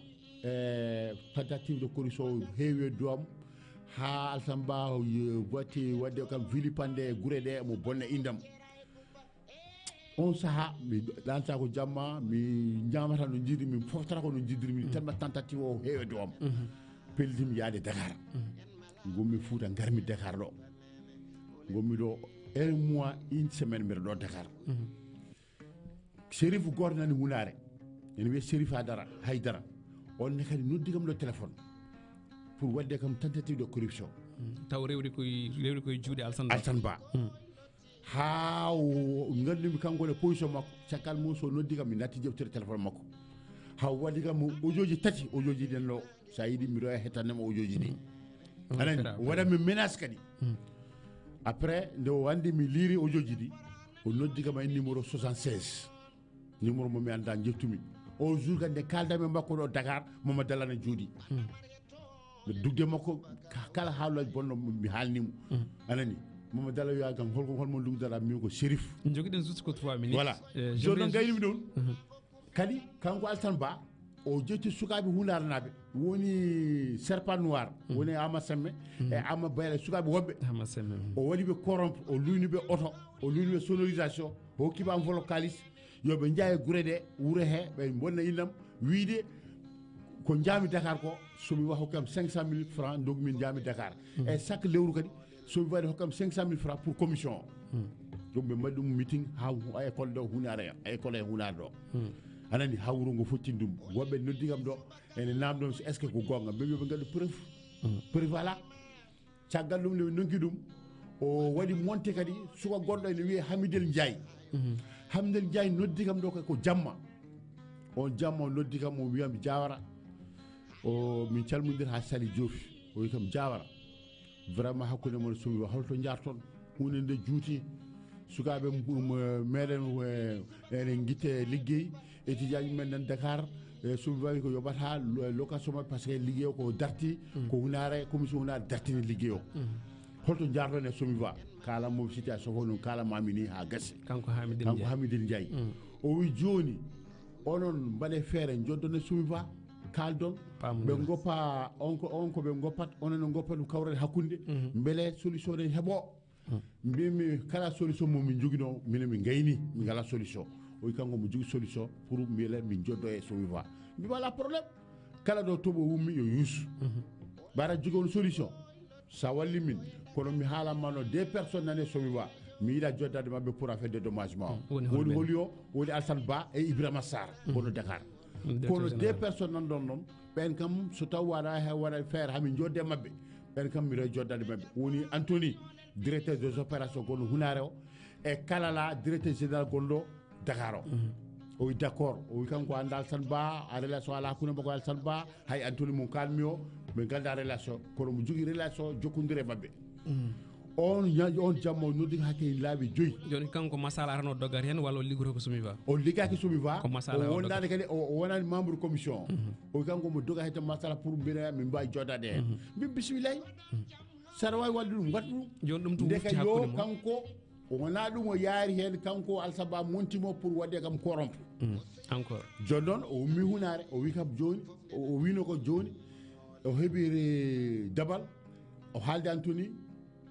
tentative de corruption heewi doom ha Alsamba wati wadde kam vilipande gure ɗe mo bonna indam. On saha mi danta ko jamma mi ñamata no jidri mi foftata ko no jidri mi tellement tentative o heewi doom peldim yaade Dakar. Gommi Fouta garmi Dakar ɗo gommi ɗo 1 mois 1 semaine mbiɗa ɗo Dakar Chérif goto nani Hulare ene wiye Chérif Haydara on ne kadi noddi kam ɗo téléphone pour wadde kam tentative de corruption taw rewri koye juuɗe Alsan Ba ha gandumi kankone position makko caggal mum so noddi kam mi natti jewtere téléphone makko ha waɗi kam audio ji tati audio ji ɗen ɗo sa yiiɗi mi roya hettannema audio ji ɗi anani waɗa mi menace kadi après nde o wandi mi liiri audio ji ɗi o noddi kam e numéro 76 numéro mo mi anda jettumi o jour kadi nde kaldami makko ɗo Dakar momo dallana jooɗi mi dugde makko kala haalaji bonno mi haalnimo anani momo dalla wiya kam holmo lugdata mi ko Chérif joguiɗen jusqu'au 3 minutes voilà joni noon gaynimi ɗon kadi kanko Alsan Ba o jetti sukaɓe hunaranaɓe woni serpent noir woni Ama Semme e Ama Bayla sukaɓe woɓɓe o waɗiɓe corrompe o luyniɓe auto o luyniɓe sonorisation o hokkiɓe enveloppe kalis yoɓe jaa e gure ɗe wuuro he ɓe bonna innam wiide ko jaami Dakar ko somi wa hokkam 500 000 francs dogmin jaami Dakar e chaque lewru kadi somi waɗi hokkam 500 000 francs pour commission donc ɓe mbaɗi ɗum meeting ha école ɗo hunare école e hunare ɗo anani hawru ngo fottindum woɓɓe noddi kam ɗo ene namdom est ce que ko gonga ɓe ɓe gaddu preuve ala caggal ɗum nde donki ɗum o waɗi monté kadi suka goɗɗo ene wiye Hamidel Ndiaye noddi kam ɗo ko jamma on jamma o noddi kam o wiyami Diawara o min calmodir ha Sali Diofi o wi kam Diawara vraiment hakkude mon somi holto jarton hunde nde juuti sukaɓe meɗen enen guitte liggey étudiant men nan Dakar somi wawi ko yoɓata location ma par ce que liggey o ko darti ko hunare commission hunare dartini liggey o holto jarton e somi wa kala mo situation ko non kala mamini ha gassi kanko Hamidel Ndiaye o wi joni onon mbaɗe feere joddone somi wa kaldon ɓe goppa on ko ɓe goppat onon goppa ɗum kawrede hakkude beele solution ne heeɓo mbimi kala solution mo min joguino minen min gayni min ngala solution o wi kanko mo jogui solution pour mbiyele min joddo e somi wa mi wala probléme kala ɗo toɓo wummi yo yuusu bara jogono solution sa walli min kono mi haalanmano 2 personnes nane somi wa mi yiɗa joddade mabɓe pour affaire de dédommagement woni holi o woni Alsan Ba e Ibrahima Sarr kono Dakar kono 2 personnes nan ɗon noon ɓen kam so taw waɗa faire hamin jodde mabɓe ɓen kam miɗo joddade mabɓe woni Anthony directeur des opérations gonɗo hunare o e Kalala directeur général gonɗo Dakar o wi d' accord o wi kanko anda Alsan Ba a relation ala hakkude makko Alsan Ba hay Anthony mum kalmi o ɓe galda relation kono mo jogui relation jokkodire mabɓe on jamma o noddi hakke laaɓi 5 joni kanko masala arano doggat hen walla o liggoto ko somi wa o liggaki somi wa o wondade kadi o wonani membre commission o kanko mo doga hete masala pour mbina min mbawi joddade hen min bisimillahi saɗa wawi wadde ɗum waɗ ɗum joni ɗum tum deka yo kanko wona ɗum o yaari hen kanko Alsan Ba montimo pour wadde kam corrompe encore joni noon o ummi hunare o wi kam joni o wino ko joni o heeɓiri dabal o haalde Anthony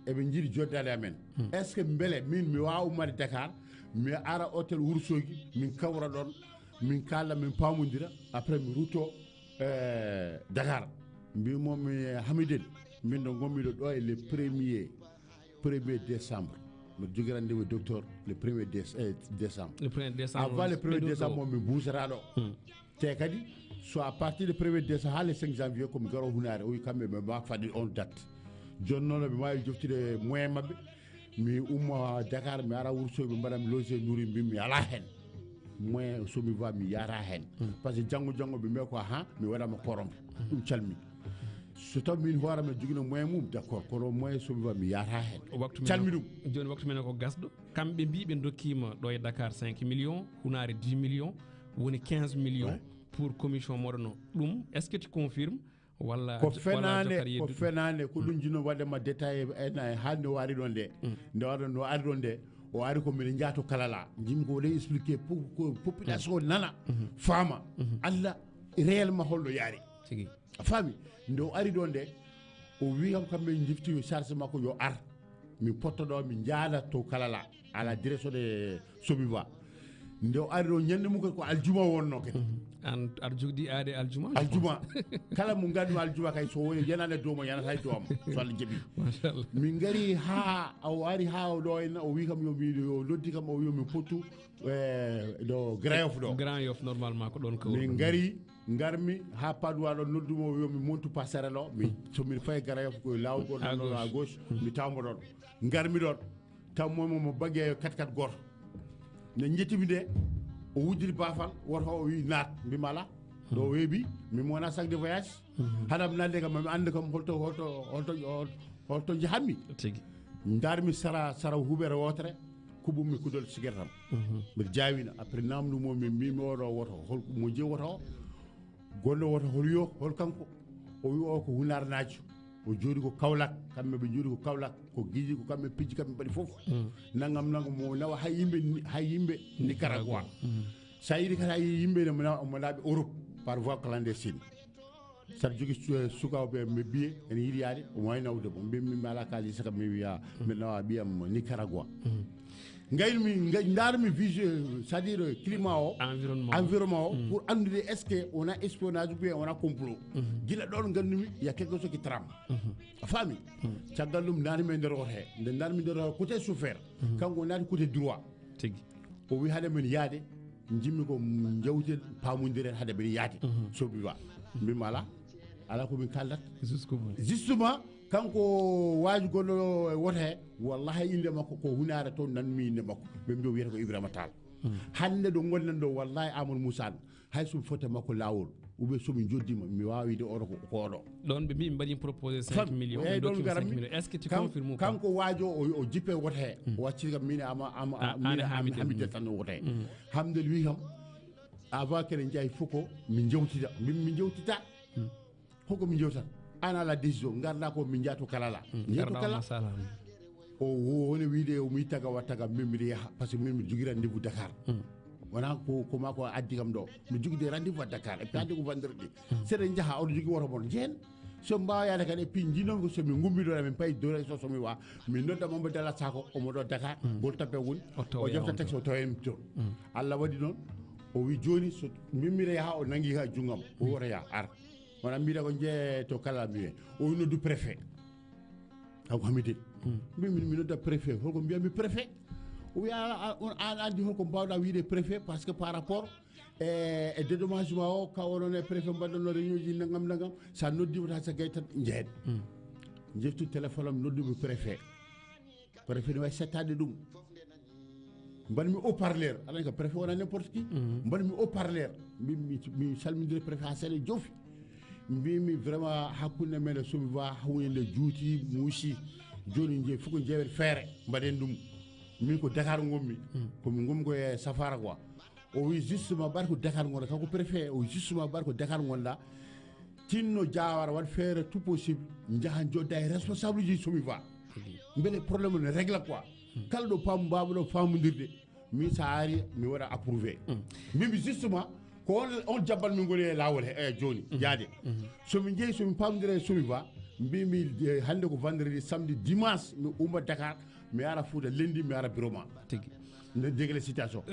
eɓe jiiɗi joddade amen est ce que beele min mi wawa ummade Dakar mi ara hôtel Wourossogui min kawra ɗon min kalla min pamodira après mi rutto Dakar mbimomi Hamidel min ɗo gommiɗo ɗo e le 1er décembre mi jogui rendez-vous docteur le 1er décembre avant le 1er décembre mi busata ɗo te kadi so à partir de 1er décembre ha le 5 janvier komi garo hunare o wi kamɓe ɓe mbawa faɗi on date joni noon ɓe mbawi joftude moyen mabɓe mi umma Dakar mi ara Wourossogui ɓe mbaɗami logé nouri mbimi mi ala hen moyen somi wa mi yara hen par ce que janggo ɓe mbi ko ha mi waɗama corrompe ɗum calmi so taw min hoorama joguino moyen mum d' accord kono moyen somi wa mi yara hen calmi ɗum joni waktu men ko gasɗo kamɓe mbi ɓe dokkima ɗo e Dakar 5 millions hunare 10 millions woni 15 millions pour commission moɗono ɗum est ce que tu confirme walla ko fenane ko ɗum jino waɗema détaillé ena hande wari ɗon de nde waɗa no ari ɗon de o ari ko mbiɗa jaato kalala jimi ko waɗa expliqué pour population o nana faama allah réellement holɗo yaari a faami nde o ari ɗon de o wi kam kamɓe jifti charge makko yo ar min pottoɗo min jaada to kalala à la direction de Sobiba nde o ari ɗo ñande mum ko aljuma wonno kadi an aɗa jogdi aade aljuma kala mo gandu aljuma kay so woni yanane domo yanata e doom so Allah jaɓi machallah min gari ha o ari ha o ɗo en o wi kam yo mi o loddi kam o wi mi pottu ɗo Grand Yoff normalement ko ɗon ko min gari garmi ha Padoua ɗo noddumo o wi mi montu passerelle o mi somi fayi Grand Yoff ko lawol ɗon à gauche mi tawmo ɗon garmi ɗon tawmomo mo bagge 4x4 goto ne jettimi de o wujjiri bafal woto o wi naat mbimala ɗo weebi mi wona sac de voyage haɗam nande kam mi anda kam holto jahanmi tigi darmi sara huɓere wotere kuɓumi kudol cigarette am mbiɗa jawina après namdumo min mbimi oɗo woto holko mo jeeyi woto o gonɗo woto hol yo hol kanko o wi o ko hunarnajo o jooɗi ko Kaolack kamɓe ɓe jooɗi ko Kaolack ko giiji ko kamɓe pijji kamɓe mbaɗi fof nangam mo nawa hay yimɓe Nicaragua sa yiɗi kadi hay yimɓe mo naaɓe Europe par voie clandestine saɗa jogui sukaɓe mi biye ene yiiɗi yaade omo wawi nawde mo mbimi ala kalisa kam mi wiya mbiɗa nawa ɓiyam Nicaragua gaymi darmi vision c'est à dire climat o environnement o pour andude est ce que on a espionnage ou bien on a complot gila ɗon gandumi ya quelque chose qui trame a faami caggal ɗum nanimi e nder oto he nde nanimi nder côté chauffeur kanko naati côté droit tigi o wi haade men yaade jimmi ko jawten pamodiren haade men yaade Sobiba mbima ala komin kaldat justement kanko waji gonɗo woto he wallahi inde makko ko hunare toon nanmi inde makko ɓe mbi wiyata ko Ibrahima Tall hande ɗo gonɗen ɗo wallahi Amadou Moussa hay somi fota makko lawol ɓe somi joddima mi wawi de oto ko oɗo ɗon ɓe mbi mbaɗi proposé 5 millions eyyi ɗon garami est ce que tu confirme kanko waajo o jippe woto he o wacciri kam min hamide tan woto he hamdel wi kam avant kene jeeyi fof ko min jewtita min jewtita hoko min jewtata an ala décision garda ko min jaato kalala jeeto kala o woni wiide o mi taga wattaga min mbiɗa yaha par ce que min mi jogui rendez-vous Dakar wona ko mako addi kam ɗo mi jogui de rendez-vous à Dakar et puis hande ko vendredi seɗen jaaha oɗo jogui woto mon jeen so mbawa yaade kadi e puis jinon ko somi gummiɗo min payi direction somi wa min nodda momo dala sako omo ɗo Dakar gol tappe woni o jefta taxi o tawen to Allah waɗi noon o wi joni so min mbiɗa yaha o nangui ha junggam o woto yaha ar wona mbiɗa ko jee to kala mbiye o noddu préfet kanko hamide mi nodda préfet holko mbiyami préfet o wiya an andi holko mbawɗa wiide préfet par ce que par rapport e dédommagement o ka onon e préfet mbaɗɗonno réunion ji nagam sa noddima ta sa gay tan jeen jeftu téléphone am noddumi préfet ne wawi settade ɗum mbaɗmi haut parleur aɗa ko préfet wona n'importe qui mbaɗmi haut parleur mi salmidire préfet ha seeɗa joofi mbimi vraiment hakkunde men e Sobiba hunde juuti muusi joni je fof ko jeewen feere mbaɗen ɗum min ko Dakar gommi komi gomgo e safara quoi o wi justement ɓaɗa ko Dakar gonɗa kanko préfet o justement ɓaɗa ko Dakar gonɗa tinno Diawara waɗ feere tout possible jahan jodda e responsable ji Sobiba beele probléme ne régla quoi kala ɗo mbawɗo famodirde min sa ari mi waɗa approuvé mbimi justement ko on jabbal min goni e lawol e joni yaade somi jeeyi somi pamdira e Sobiba mbimi hande ko vendredi samedi dimanche mi umma Dakar mi ara Fouta lundi mi ara bureau ma tigi nde dégle situation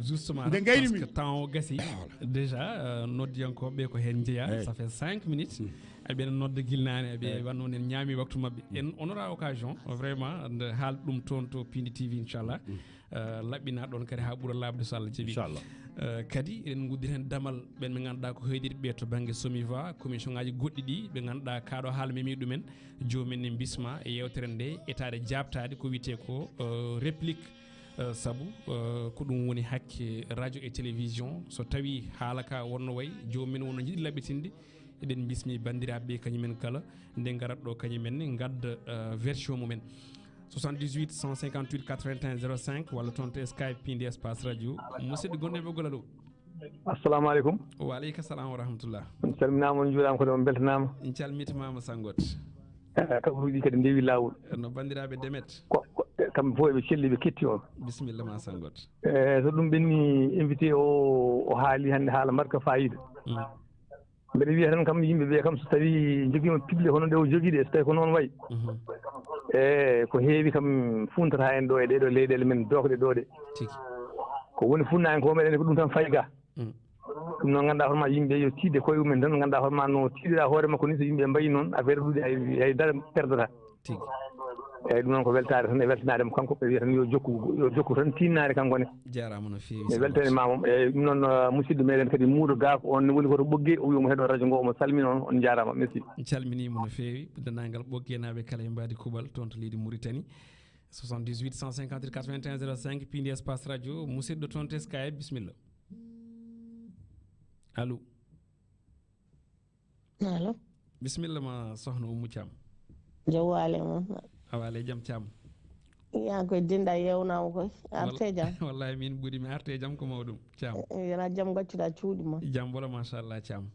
justement parce que temps o gassi déjà noddiyankoɓe ko hen jeeya ça fait 5 minutes aɓe nodda guilnani aɓe wanno en ñaami waktu mabɓe en on aura occasion vraiment nde haal ɗum toon to Piindi TV inchallah laɓɓina ɗon kadi ha ɓuura labde so Allah jaaɓi inchallah kadi en guddita hen damal ɓen ɓe ganduɗa ko heyɗiɗɓe to banggue Somiva commission ngaji goɗɗi ɗi ɓe ganduɗa kaɗo haala memi ɗumen jomumen ne bisma e yewtere nde etade jabtade ko wiyete ko réplique saabu ko ɗum woni hakke radio et télévision so tawi haala ka wonno way jomumen wonno jiiɗi laɓɓitinde eɗen bismi bandiraɓe kañumen kala nde garat ɗo kañumen gadda version mumen 78 158 81 05 walla toon to Skype Piindi espace radio musidɗo gonɗo e ɓoggol alo assalamu aleykum. wa aleyka salam wa rahmatullah. on calminaama on juuraama ko on beltanaama. en calmitimama sangot. kabaruuji kadi ndewi laawol. no banndiraaɓe demet. kamɓe fof eɓe celli ɓe ketti on. bisimilla ma sangot. so ɗum ɓenni invité o haali hannde haala mbarka fayida. mbeɗa wiya tan kam yimɓe ɓe kam so tawii jogiima pible hono nde o jogii ɗe so tawii ko noon wayi ko heewi kam funtata en ɗo e ɗeɗo leyɗele men dokɗe ɗo ɗe ko woni funnaani ko meɗen ko ɗum tan fayi ga ɗum noon ngannduɗaa hoorema yimɓe yo tiidde koye mumen tan ngannduɗaa hoorema no tiiɗiɗaa hoore makko ni so yimɓe mbayi noon affaire ɗuɗi hay dara perdata eeyi ɗum noon ko weltaare tan e weltanaade mo kanko ɓe wiya tan yo jokku tan tinnaade kanko ne jarama no feewi e weltanimama eyi ɗum noon musidɗo meɗen kadi muuɗo gaako on woni koto ɓoggee o wiyomo heɗo radio ngo omo salmini on jarama merci calminima no feewi dendagal ɓoggee naaɓe kala e mbaadi kuuɓal toon to leydi Mauritanie 78 153 81 05 Piindi espace radio musidɗo toon to Skype bisimilla allo allo bisimilla ma sohna Oumou Thiam jawwale moon awale jaam Thiam yan koye dinɗa yewnama koye arte jaam wallahi min ɓuuri mi arte jaam ko mawɗum Thiam yana jaam gaccuɗa cuuɗi ma jaam bola machallah Thiam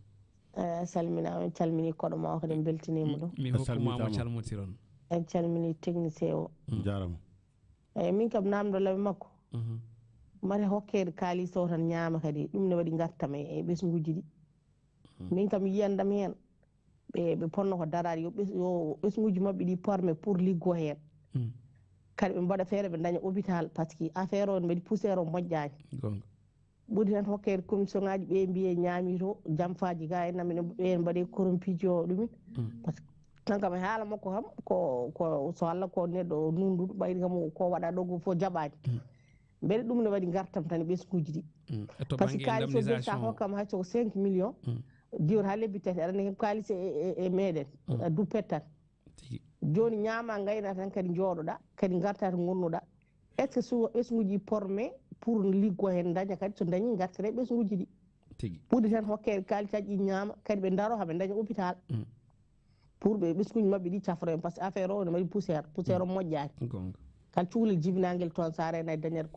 salminama calmini koɗo ma kadi beltinima ɗum mi hokkumama calmotiron en calmini technicien o jarama eyyi min kam namdo laɓe makko mari hokkede kalis o tan ñaama kadi ɗum ne waɗi gartama e ɓesguji ɗi min kam yiyandam hen ɓe ponno ko darade yo ɓesguji mabɓe ɗi pormé pour liggo hen kadi ɓe mbaɗa feere ɓe daña hôpital par ce que affaire o ne waɗi poussiére o moƴƴani ɓuri tan hokkede commission ngaji ɓe mbiye ñaami to jamfaji ga en namine ɓe mbaɗe corrompiji o ɗumen par ce que tan kam haala makko kam ko so Allah ko neɗɗo nunduɗo ɓayri kam ko waɗa ɗo fof jaɓani beele ɗum ne waɗi gartam tan e ɓesguji ɗi par ce que kalis o ɓe sa hokkama hay soko 5 millions diwot ha lebbi tati aɗa andi kalis e meɗen duppet tan joni ñaama gayna tan kadi jooɗoɗa kadi garta to gonnuɗa est ce que so ɓesguji pormé pour liggo hen daña kadi so dañi gartire ɓesguji ɗi ɓuuri tan hokkede kalisaji ɗi ñaama kadi ɓe daro haɓe daña hôpital pour ɓe ɓesguji mabɓe ɗi cafro en par ce que affaire o ne waɗi poussiére o moƴƴani kal cuhlel jibinagel toon sa arena e dañat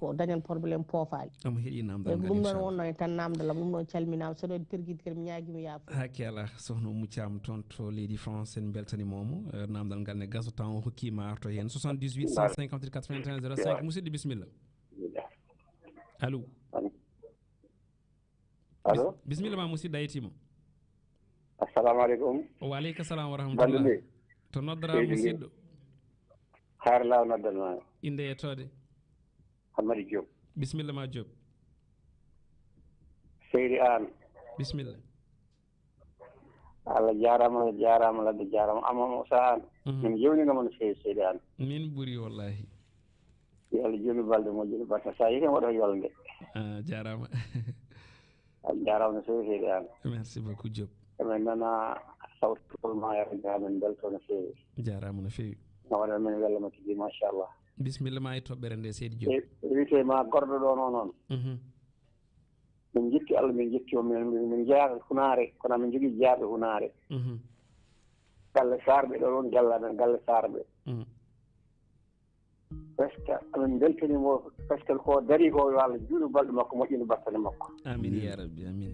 probléme poofaali ɗum ɗon wonno e tan namdalam ɗum ɗon calminama so ɗo perguide kadi mi ñaguimi yaafo hakki ala sohna Oumou Thiam toon to leydi France en beltanimomo namdal ngal ne gaso taw o hokkima arto hen 78 153 81 05 musidɗo bisimilla allo allo bisimilla ma musidɗo a yettima assalamu aleykum wa aleyka salam wa rahmatullah to noddora musidɗo har law noddanma inde yettode Hamadi Diop bisimilla ma Diop seydi an bisimilla Allah jarama ladde jarama amamo sa an min jewninoma no fewi seydi an min ɓuuri wallahi yo Allah joni balde moƴƴude batta sa yiten waɗo yolde jarama Allah jarama no fewi seydi an merci beaucoup Diop emin nana sawtol ma yaade men belto no fewi jarama no fewi waɗa men wellama tigi machallah bisimilla ma e toɓɓere nde seydi Diop wiyete ma gorɗo ɗo noon min jetti Allah min jetti o min jeeyaɓe hunare kono min jogui jeeyaɓe hunare galle sarɓe ɗo ɗon gallaɗen galle sarɓe presque amin beltanimo presque ko dari ko yo Allah juuɗe balɗe makko moƴƴino battane makko amin ya rabbi amin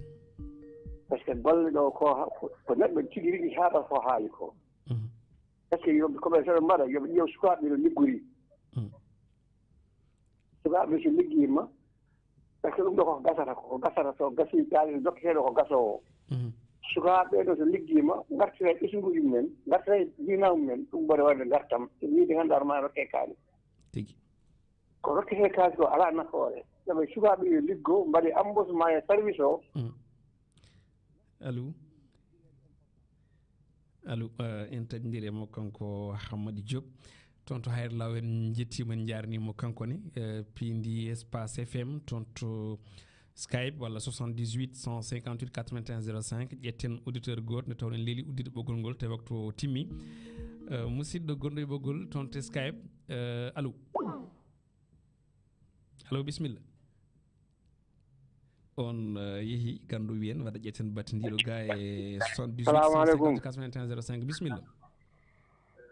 par ce que golle ɗo ko neɗɗo tigui rigui haɗa ko haali ko est ce que yoɓe koɓe soɓe mbaɗa yoɓe ƴeew sukaɓe no liggori sukaɓe so ligguima par ce que ɗum ɗo koko gasata so gasi kaali dokketeɗo ko gasowo sukaɓe ɗo so ligguima gartira ɓesguji mumen gartira dinamu men ɗum ɓuri wadde gartam wiide ganduɗa ma rokke kaali tigui ko rokkete kaali ko ala nafoore yoɓe sukaɓe yo liggo mbaɗe embauchement e service o allo en taƴodiri e makko kanko Hamady Diop toon to Hayre Law en jettimo en jarnimo kankone Piindi espace FM toon to Skype walla 78 158 81 05 ƴetten auditeur goto nde tawno en leeli uddide ɓoggol ngol tawi waktu o timmi musidɗo gonɗo e ɓoggol toon to Skype allo bisimilla on yeehi gandu wiyen waɗa ƴetten battidiɗo ga e 78 81 05 bisimilla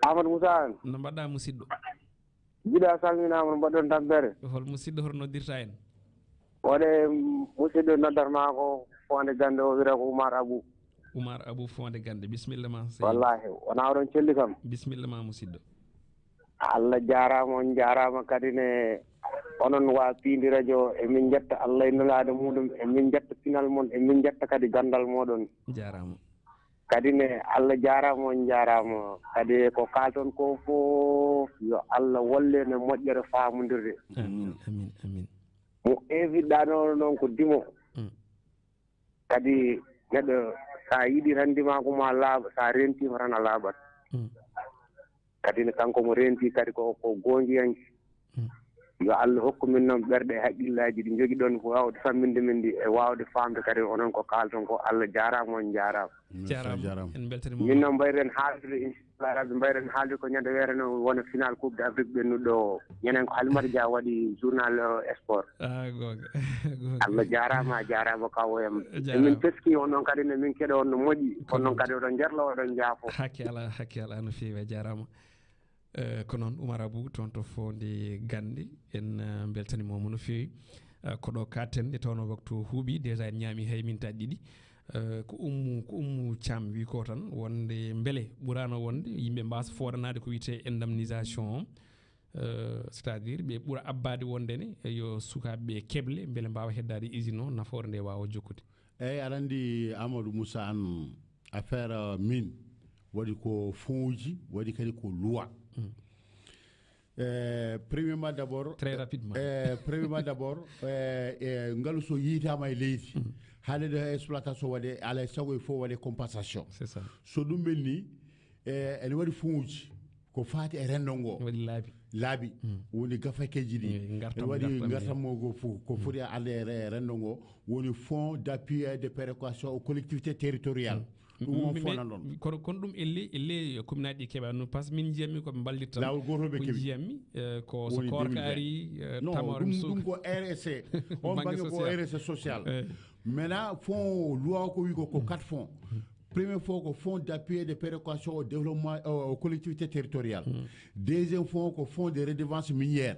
Amadou Moussa en no mbaɗɗa musidɗo jiɗa salminama no mbaɗɗon tampere hol musidɗo hoto noddirta en wode musidɗo noddatma ko fonde gande o wiyata ko Oumar Abou fonde gande bisimilla ma sey wallahi wona oɗon celli kam bisimilla ma musidɗo Allah jarama on jarama kadi ne onon wa Piindi radio emin jetta Allah e nulade muɗum emin jetta pinal mon emin jetta kadi gandal moɗon jarama kadi ne Allah jarama on jarama kadi ko kalton ko fof yo Allah wolle no moƴƴere famodirde amin amin amin mo eviɗɗano noon ko dimo kadi neɗɗo sa yiɗi rendima ko ma laaɓa sa rentima tan a laaɓat kadi ne kanko mo renti kadi ko gonjiyanke yo Allah hokku min noon ɓerɗe e haqqillaji ɗi jogui ɗon ko wawde famminde min ɗi e wawde famde kadi onon ko kalton ko Allah jarama on jarama en beltanima min noon mbayren haaldude inchallah rabbi mbayren haaldude ko ñande weere noon wona final coupe d' afrique ɓennuɗo o ñanden ko Halimata Dia waɗi journal sport goga Allah jarama a jarama kawoyam emin teski on noon kadi ne min keɗo on no moƴƴi on noon kadi oɗon jerla oɗon jaafo hakki ala no fewi a jarama ko noon Oumar Abou toon to fonde gande en beltanimomo no fewi ko ɗo katten e tawno waktu huuɓi déjà en ñaami hay mintaji ɗiɗi ko ummu Thiam wi ko tan wonde beele ɓurano wonde yimɓe mbasa fodanade ko wiyete indemnisation c'est à dire ɓe ɓuura abbade wondene yo sukaɓeɓe keble beele mbawa heddade usine o nafoore nde wawa jokkude eyyi aɗa andi Amadou Moussa an affaire mine waɗi ko fonds uji waɗi kadi ko loi premièrement d'abord très rapidement premièrement d'abord ngaalu so yitama e leydi haalede exploitation waɗe alay sago il faut waɗe compensation c'est ça so ɗum ɓenni ene waɗi fonds uji ko faati e rendo ngo waɗi laabi woni gafakeji ɗi ene waɗi gartammo ko foti alde e rendo ngo woni fonds d' appui et de péréquation aux collectivités territoriales ɗum on fonan ɗon kono ɗum elle commune aji ɗi keɓano par ce que min jiyammi koɓe ballirta lawol gotoɓe keeɓi jiyammi ko so korka ari tamore ɗum ko RSC on bange ko RSC social maintenant fonds loi ko wi ko 4 fonds premier fonds ko fonds d'appui et de péréquation au développement aux collectivités territoriales deuxième fonds ko fonds de redevance minière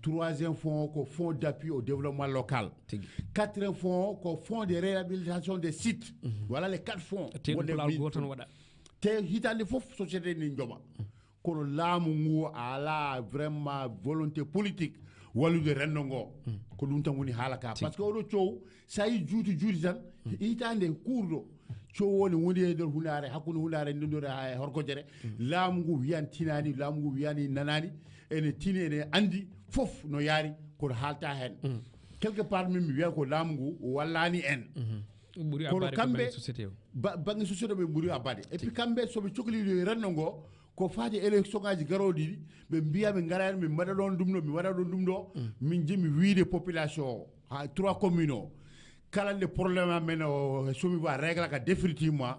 troisième fonds ko fonds d'appui au développement local quatrième fonds ko fonds de réhabilitation des sites voilà les 4 fonds te hitande fof société ni joma kono laamu ngu ala vraiment volonté politique wallude rendo ngo ko ɗum tan woni haalaka par ce que oɗo coow sa yi juuti tan hitande kuurɗo cowoni woni e nder hunare hakkude hunare ndendore ha horgojere laamu ngu wiyan tinani laamu ngu wiyani nanani ene tini ene andi fof no yaari kono haalta hen quelque part min mi wiya ko laamu ngu wallani en kono kamɓe bange société ɓe ɓuuri abbade et puis kamɓe soɓe cohliɗo renno ngo ko faati élection ngaji garoɗi ɗi ɓe mbiya ɓe garani min mbaɗa ɗon ɗum ɗo mi waɗa ɗon ɗum ɗo min jimmi wiide population o ha 3 communes o kala nde probléme amen o somi wa règle ka définitivement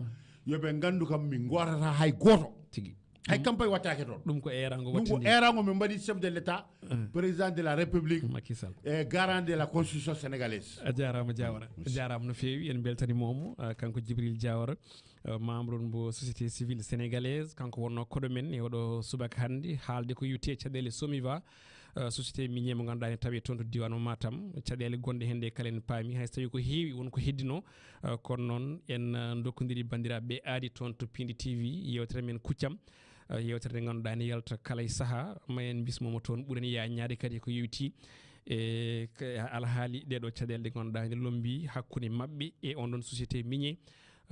yoɓe gandu kam min gotata hay goto tigui hay campagne wattake toon ɗum ko erango min mbaɗi chef de l' état président de la république Macky Sall e garant de la constitution sénégalaise a jarama Diawara a jarama no fewi en beltanimomo kanko Djibril Diawara membre mbo société civile sénégalaise kanko wonno koɗo men e oɗo subaka hannde haalde ko yiwte caɗele somiva société minier mo ganduɗa ne tawi toon to diwan o Matam caɗele gonɗe hen ɗe kala en paami hay so tawi ko heewi wonko heddino kono noon en dokkodiri bandiraɓe aadi toon to Piindi TV yewtere men Kuccam yewtere nde ganduɗa ne yalta kala e saaha ma en bismomo toon ɓuurani yaññade kadi ko yewti e alhaali ɗeɗo caɗele ɗe ganduɗa ne lombi hakkude mabɓe e on ɗon société minier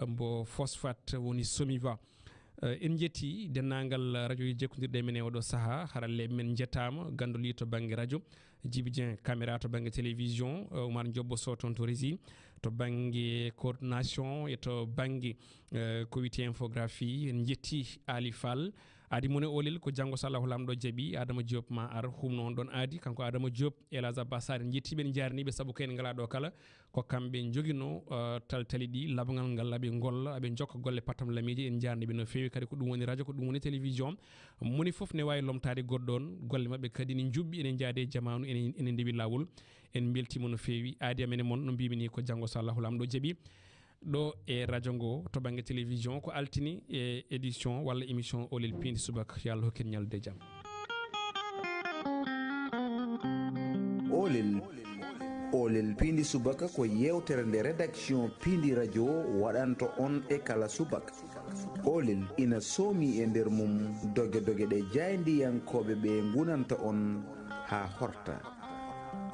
mbo phosphate woni somiva en jetti dennagal radio ji jekkodirɗe men e oɗo saaha haralle men jettama gandoli to banggue radio Djiby Dieng caméra to banggue télévision Oumar Diobbo Sow toon to régie to banggue coordination e to banggue ko wiyete infographie en jetti Ali Fall adi mone Olel ko janggo so Allahu lamɗo jaaɓi Adama Diop ma ar humno on ɗon aadi kanko Adama Diop Elage Abbasar en jettiɓe en jarniɓe saabu ko en ngala ɗo kala ko kamɓe joguino tali ɗi labagal ngal aɓe golla aɓe jokka golle pattam lamiji en jarniɓe no fewi kadi ko ɗum woni radio ko ɗum woni télévision moni foof ne wawi lomtade goɗɗo on golle mabɓe kadi ne juɓɓi enen jaade e jamanu enen ndewi lawol en beltima no fewi aadi amene moon no mbimi ni ko janggo so Allahu lamɗo jaaɓi ɗo e radio ngo to banggue télévision ko altini e édition walla émission Olel Piindi Subaka yo Allah hokken ñallude jaam Olel Olel Piindi Subaka ko yewtere nde rédaction Piindi radio waɗanto on e kala subaka. Olel ina soomi e nder mum doge ɗe jayndiyankoɓe ɓe gunanta on ha horta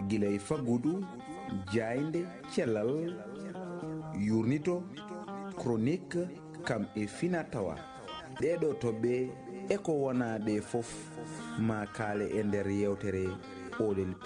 gilay faggudu jaynde cellal yurnito chronique kam e fina tawa ɗeɗo toɓɓe e ko wona ɗe fof ma kaale e nder yewtere Olel